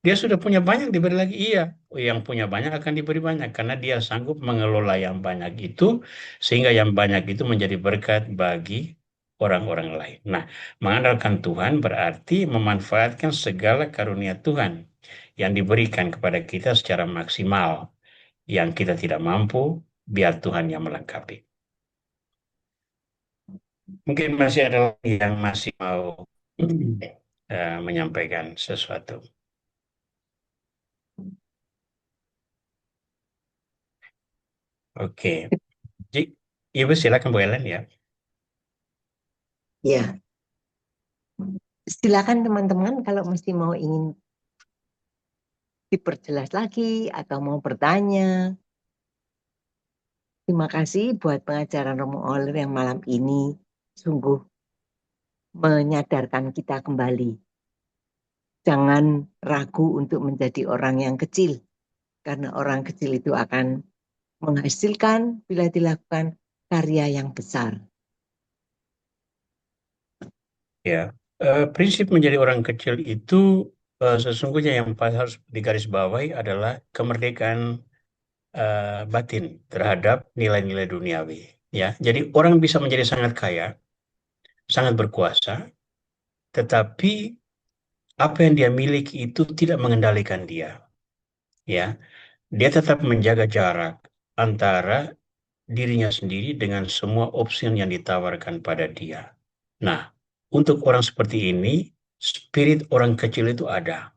Dia sudah punya banyak, diberi lagi. Iya, yang punya banyak akan diberi banyak karena dia sanggup mengelola yang banyak itu, sehingga yang banyak itu menjadi berkat bagi orang-orang lain. Nah, mengandalkan Tuhan berarti memanfaatkan segala karunia Tuhan yang diberikan kepada kita secara maksimal. Yang kita tidak mampu, biar Tuhan yang melengkapi. Mungkin masih ada yang masih mau menyampaikan sesuatu. Oke. Ibu silakan Bu Ellen ya. Ya, silakan teman-teman kalau mesti mau ingin diperjelas lagi atau mau bertanya. Terima kasih buat pengajaran Romo Oler yang malam ini sungguh menyadarkan kita kembali. Jangan ragu untuk menjadi orang yang kecil, karena orang kecil itu akan menghasilkan bila dilakukan karya yang besar. Ya, prinsip menjadi orang kecil itu sesungguhnya yang harus digarisbawahi adalah kemerdekaan batin terhadap nilai-nilai duniawi. Ya, jadi orang bisa menjadi sangat kaya, sangat berkuasa, tetapi apa yang dia miliki itu tidak mengendalikan dia. Ya, dia tetap menjaga jarak antara dirinya sendiri dengan semua opsi yang ditawarkan pada dia. Nah, untuk orang seperti ini, spirit orang kecil itu ada.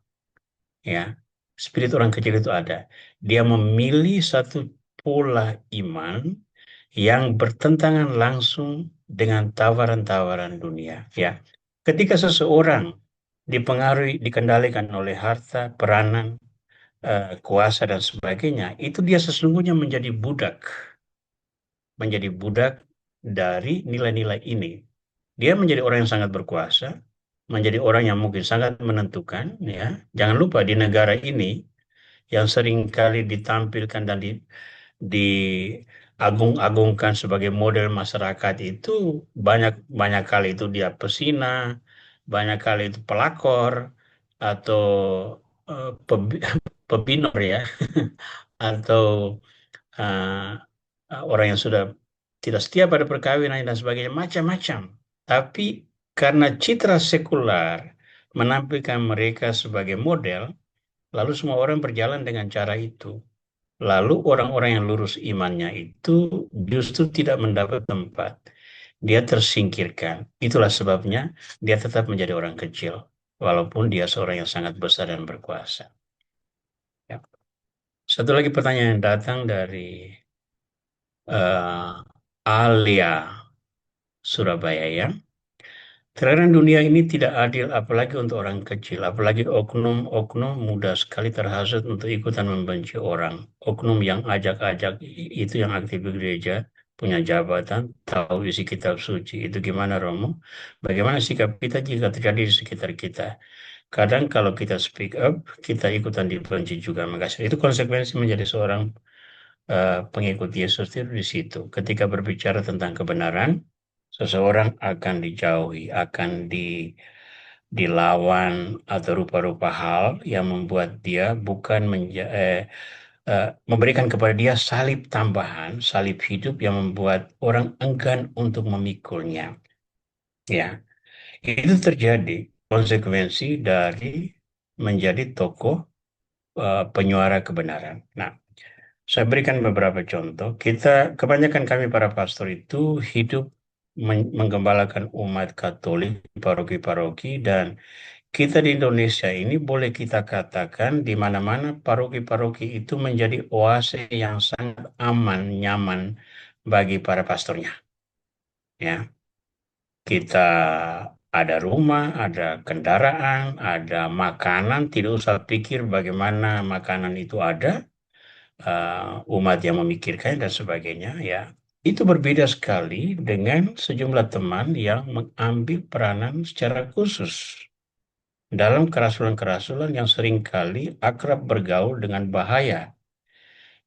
Ya, spirit orang kecil itu ada. Dia memilih satu pola iman yang bertentangan langsung dengan tawaran-tawaran dunia. Ya, ketika seseorang dipengaruhi, dikendalikan oleh harta, peranan, kuasa dan sebagainya, itu dia sesungguhnya menjadi budak dari nilai-nilai ini. Dia menjadi orang yang sangat berkuasa, menjadi orang yang mungkin sangat menentukan. Ya, jangan lupa di negara ini yang seringkali ditampilkan dan diagung-agungkan sebagai model masyarakat itu banyak kali itu dia pesina, banyak kali itu pelakor atau pebinor ya, atau orang yang sudah tidak setia pada perkawinan dan sebagainya, macam-macam. Tapi karena citra sekular menampilkan mereka sebagai model, lalu semua orang berjalan dengan cara itu. Lalu orang-orang yang lurus imannya itu justru tidak mendapat tempat. Dia tersingkirkan. Itulah sebabnya dia tetap menjadi orang kecil, walaupun dia seorang yang sangat besar dan berkuasa. Ya. Satu lagi pertanyaan yang datang dari Alia Surabaya ya. Terkadang dunia ini tidak adil, apalagi untuk orang kecil, apalagi oknum-oknum mudah sekali terhasut untuk ikutan membenci orang. Oknum yang ajak-ajak itu yang aktif di gereja, punya jabatan, tahu isi kitab suci. Itu gimana Romo? Bagaimana sikap kita jika terjadi di sekitar kita? Kadang kalau kita speak up, kita ikutan dibenci juga. Makasih. Itu konsekuensi menjadi seorang pengikut Yesus itu di situ. Ketika berbicara tentang kebenaran, seseorang akan dijauhi, akan dilawan atau rupa-rupa hal yang membuat dia bukan memberikan kepada dia salib tambahan, salib hidup yang membuat orang enggan untuk memikulnya. Ya, itu terjadi konsekuensi dari menjadi tokoh penyuara kebenaran. Nah, saya berikan beberapa contoh. Kebanyakan kami para pastor itu hidup menggembalakan umat Katolik di paroki-paroki, dan kita di Indonesia ini boleh kita katakan di mana-mana paroki-paroki itu menjadi oase yang sangat aman, nyaman bagi para pastornya. Ya, kita ada rumah, ada kendaraan, ada makanan, tidak usah pikir bagaimana makanan itu ada. Umat yang memikirkan dan sebagainya ya, itu berbeda sekali dengan sejumlah teman yang mengambil peranan secara khusus dalam kerasulan-kerasulan yang seringkali akrab bergaul dengan bahaya.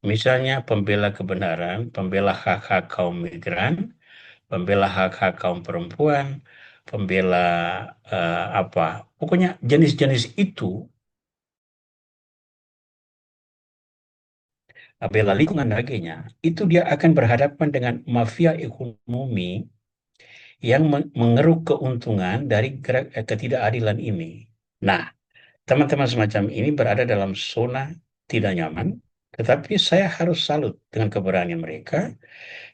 Misalnya pembela kebenaran, pembela hak-hak kaum migran, pembela hak-hak kaum perempuan, pembela pokoknya jenis-jenis itu, bela lingkungan dan sebagainya, itu dia akan berhadapan dengan mafia ekonomi yang mengeruk keuntungan dari ketidakadilan ini. Nah, teman-teman semacam ini berada dalam zona tidak nyaman, tetapi saya harus salut dengan keberanian mereka,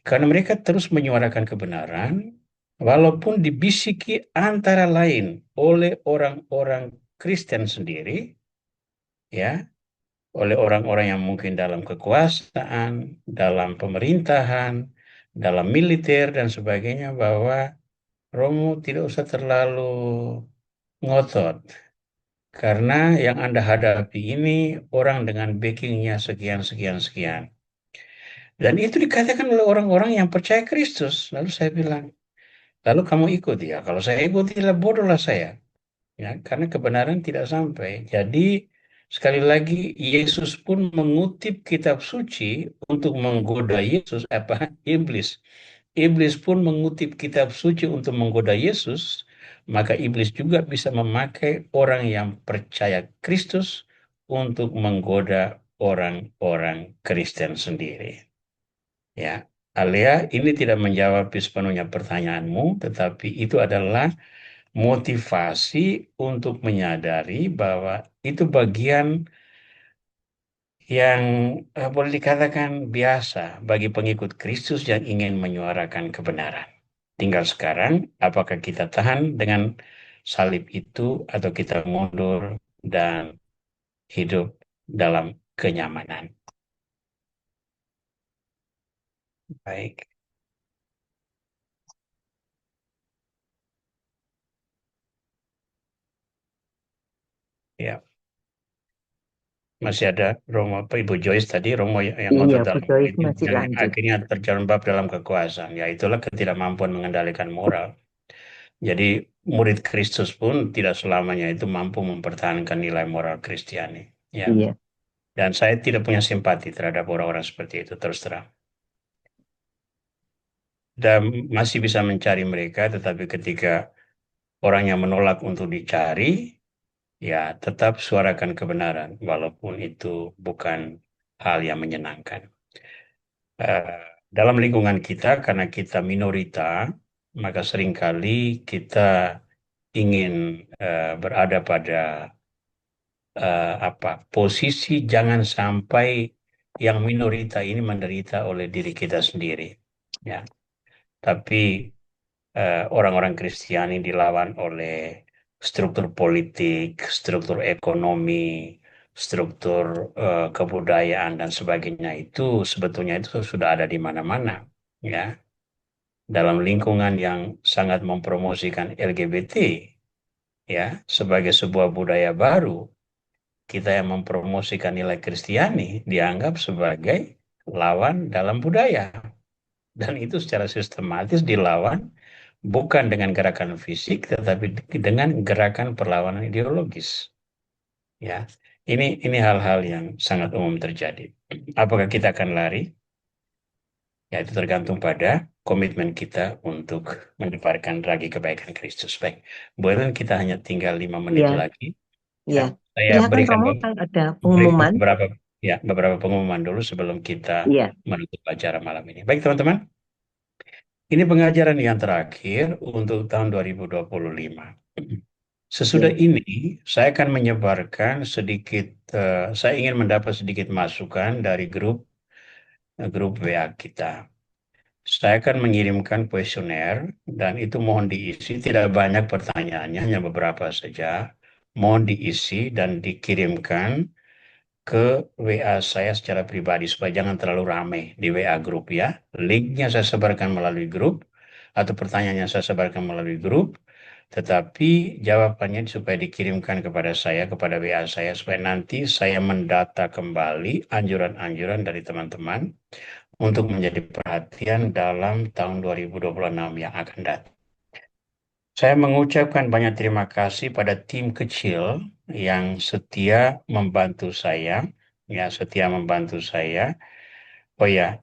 karena mereka terus menyuarakan kebenaran, walaupun dibisiki antara lain oleh orang-orang Kristen sendiri, ya, oleh orang-orang yang mungkin dalam kekuasaan, dalam pemerintahan, dalam militer dan sebagainya, bahwa Romo tidak usah terlalu ngotot. Karena yang Anda hadapi ini orang dengan backingnya sekian, sekian, sekian. Dan itu dikatakan oleh orang-orang yang percaya Kristus. Lalu saya bilang, lalu kamu ikut ya. Kalau saya ikutilah, bodohlah saya. Ya, karena kebenaran tidak sampai. Jadi sekali lagi Yesus pun mengutip kitab suci untuk menggoda Yesus, iblis. Iblis pun mengutip kitab suci untuk menggoda Yesus, maka iblis juga bisa memakai orang yang percaya Kristus untuk menggoda orang-orang Kristen sendiri. Ya, Alia, ini tidak menjawab sepenuhnya pertanyaanmu, tetapi itu adalah motivasi untuk menyadari bahwa itu bagian yang boleh dikatakan biasa bagi pengikut Kristus yang ingin menyuarakan kebenaran. Tinggal sekarang, apakah kita tahan dengan salib itu atau kita mundur dan hidup dalam kenyamanan. Baik. Ya. Masih ada Romo, Ibu Joyce tadi, Romo yang Iya, ngotot Bu dalam Joyce hidup, masih yang lanjut. akhirnya terjerembab dalam kekuasaan. Ya, itulah ketidakmampuan mengendalikan moral. Jadi murid Kristus pun tidak selamanya itu mampu mempertahankan nilai moral Kristiani. Ya. Iya, Dan saya tidak punya simpati terhadap orang-orang seperti itu, terus terang. Dan masih bisa mencari mereka, tetapi ketika orang yang menolak untuk dicari, ya tetap suarakan kebenaran, walaupun itu bukan hal yang menyenangkan. Dalam lingkungan kita, karena kita minorita, maka seringkali kita ingin berada pada posisi jangan sampai yang minorita ini menderita oleh diri kita sendiri. Ya, tapi orang-orang Kristiani dilawan oleh struktur politik, struktur ekonomi, struktur kebudayaan dan sebagainya, itu sebetulnya itu sudah ada di mana-mana, ya. Dalam lingkungan yang sangat mempromosikan LGBT, ya, sebagai sebuah budaya baru, kita yang mempromosikan nilai Kristiani dianggap sebagai lawan dalam budaya, dan itu secara sistematis dilawan bukan dengan gerakan fisik, tetapi dengan gerakan perlawanan ideologis. Ya, ini hal-hal yang sangat umum terjadi. Apakah kita akan lari? Ya, itu tergantung pada komitmen kita untuk menyebarkan lagi kebaikan Kristus. Baik, Bu Ellen, kita hanya tinggal 5 menit iya, lagi. iya. Saya Silakan berikan Romo, kan ada pengumuman. beberapa pengumuman dulu sebelum kita Iya, menutup acara malam ini. Baik, teman-teman. Ini pengajaran yang terakhir untuk tahun 2025. Sesudah iya. ini, saya akan menyebarkan sedikit, saya ingin mendapat sedikit masukan dari grup WA kita. Saya akan mengirimkan kuesioner, dan itu mohon diisi, tidak banyak pertanyaannya, hanya beberapa saja. Mohon diisi dan dikirimkan ke WA saya secara pribadi, supaya jangan terlalu ramai di WA grup, ya. Linknya saya sebarkan melalui grup, atau pertanyaannya saya sebarkan melalui grup, tetapi jawabannya supaya dikirimkan kepada saya, kepada WA saya, supaya nanti saya mendata kembali anjuran-anjuran dari teman-teman untuk menjadi perhatian dalam tahun 2026 yang akan datang. Saya mengucapkan banyak terima kasih pada tim kecil yang setia membantu saya, ya, setia membantu saya. Oh ya,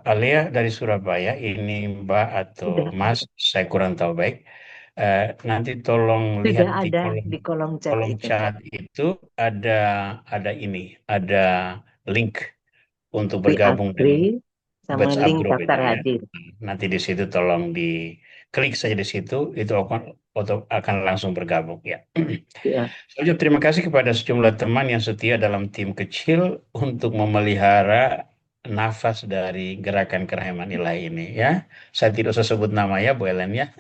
Alia dari Surabaya, ini Mbak atau Sudah, Mas, saya kurang tahu baik. Nanti tolong lihat sudah di ada di kolom chat itu. chat itu ada ada link untuk WA bergabung dengan Grey, sama batch link upgrade daftar itu ya. hadir. Nanti di situ tolong diklik saja di situ, itu akan langsung bergabung ya. Ya, Saya ucap terima kasih kepada sejumlah teman yang setia dalam tim kecil untuk memelihara nafas dari gerakan kerahiman ilahi ini ya. Saya tidak usah sebut nama ya, Bu Ellen ya.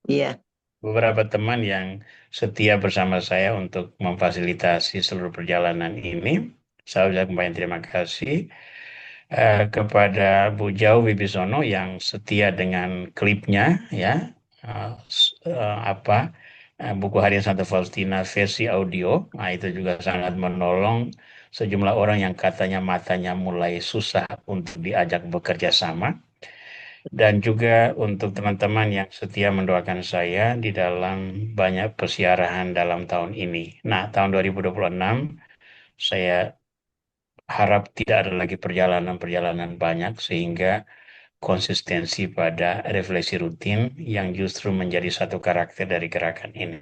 iya, Beberapa teman yang setia bersama saya untuk memfasilitasi seluruh perjalanan ini. Saya ucapkan terima kasih kepada Bu Jau Wibisono yang setia dengan klipnya ya. Buku Harian Santa Faustina versi audio. Nah, itu juga sangat menolong sejumlah orang yang katanya matanya mulai susah untuk diajak bekerja sama. Dan juga untuk teman-teman yang setia mendoakan saya di dalam banyak persiarahan dalam tahun ini. Nah, tahun 2026 saya harap tidak ada lagi perjalanan-perjalanan banyak sehingga konsistensi pada refleksi rutin yang justru menjadi satu karakter dari gerakan ini.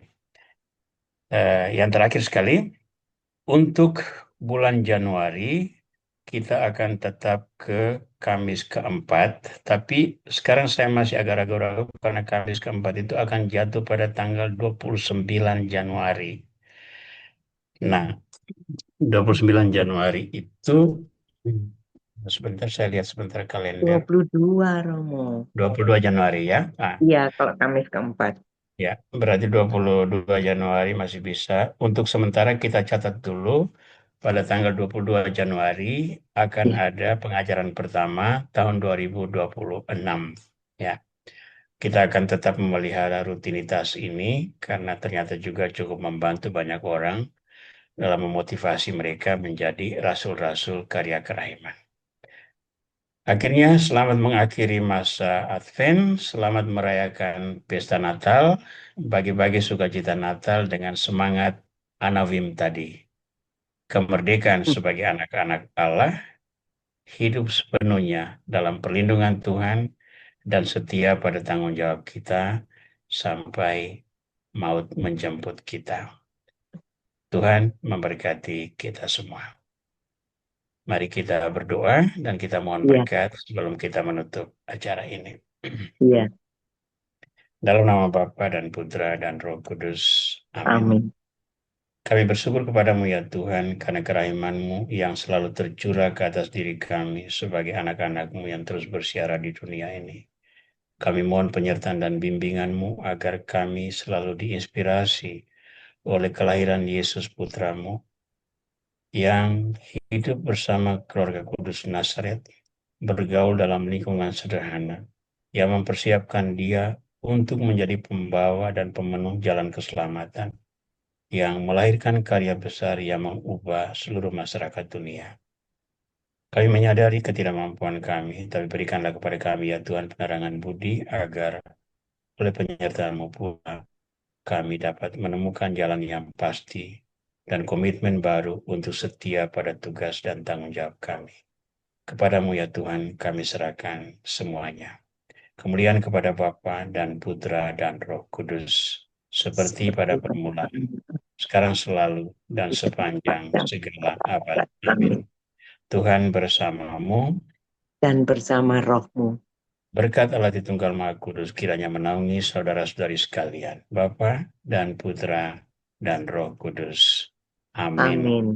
Yang terakhir sekali, untuk bulan Januari kita akan tetap ke Kamis keempat, tapi sekarang saya masih agak ragu-ragu karena Kamis keempat itu akan jatuh pada tanggal 29 Januari. Nah, 29 Januari itu, sebentar saya lihat sebentar kalender, 22 Romo. 22 Januari ya. Nah, Iya, kalau Kamis keempat. ya, berarti 22 Januari masih bisa. Untuk sementara kita catat dulu, pada tanggal 22 Januari akan Iya, ada pengajaran pertama tahun 2026. Ya, kita akan tetap memelihara rutinitas ini karena ternyata juga cukup membantu banyak orang dalam memotivasi mereka menjadi rasul-rasul karya kerahiman. Akhirnya, selamat mengakhiri masa Advent, selamat merayakan pesta Natal, bagi-bagi sukacita Natal dengan semangat Anavim tadi. Kemerdekaan sebagai anak-anak Allah, hidup sepenuhnya dalam perlindungan Tuhan, dan setia pada tanggung jawab kita sampai maut menjemput kita. Tuhan memberkati kita semua. Mari kita berdoa dan kita mohon iya, berkat sebelum kita menutup acara ini. iya. Dalam nama Bapa dan Putra dan Roh Kudus. Amin. Amin. Kami bersyukur kepadamu ya Tuhan, karena kerahiman-Mu yang selalu tercurah ke atas diri kami sebagai anak-anak-Mu yang terus bersiara di dunia ini. Kami mohon penyertaan dan bimbingan-Mu agar kami selalu diinspirasi oleh kelahiran Yesus Putra-Mu yang hidup bersama keluarga kudus Nazaret, bergaul dalam lingkungan sederhana, yang mempersiapkan dia untuk menjadi pembawa dan pemenuh jalan keselamatan, yang melahirkan karya besar yang mengubah seluruh masyarakat dunia. Kami menyadari ketidakmampuan kami, tapi berikanlah kepada kami ya Tuhan penerangan budi agar oleh penyertaan-Mu pula kami dapat menemukan jalan yang pasti dan komitmen baru untuk setia pada tugas dan tanggung jawab kami. Kepadamu ya Tuhan kami serahkan semuanya. Kemuliaan kepada Bapa dan Putra dan Roh Kudus, seperti pada permulaan, sekarang selalu, dan sepanjang segala abad. Amin. Tuhan bersamamu, Dan bersama rohmu. berkat Allah Tritunggal Maha Kudus kiranya menaungi saudara-saudari sekalian, Bapa dan Putra dan Roh Kudus. Amin. Amin.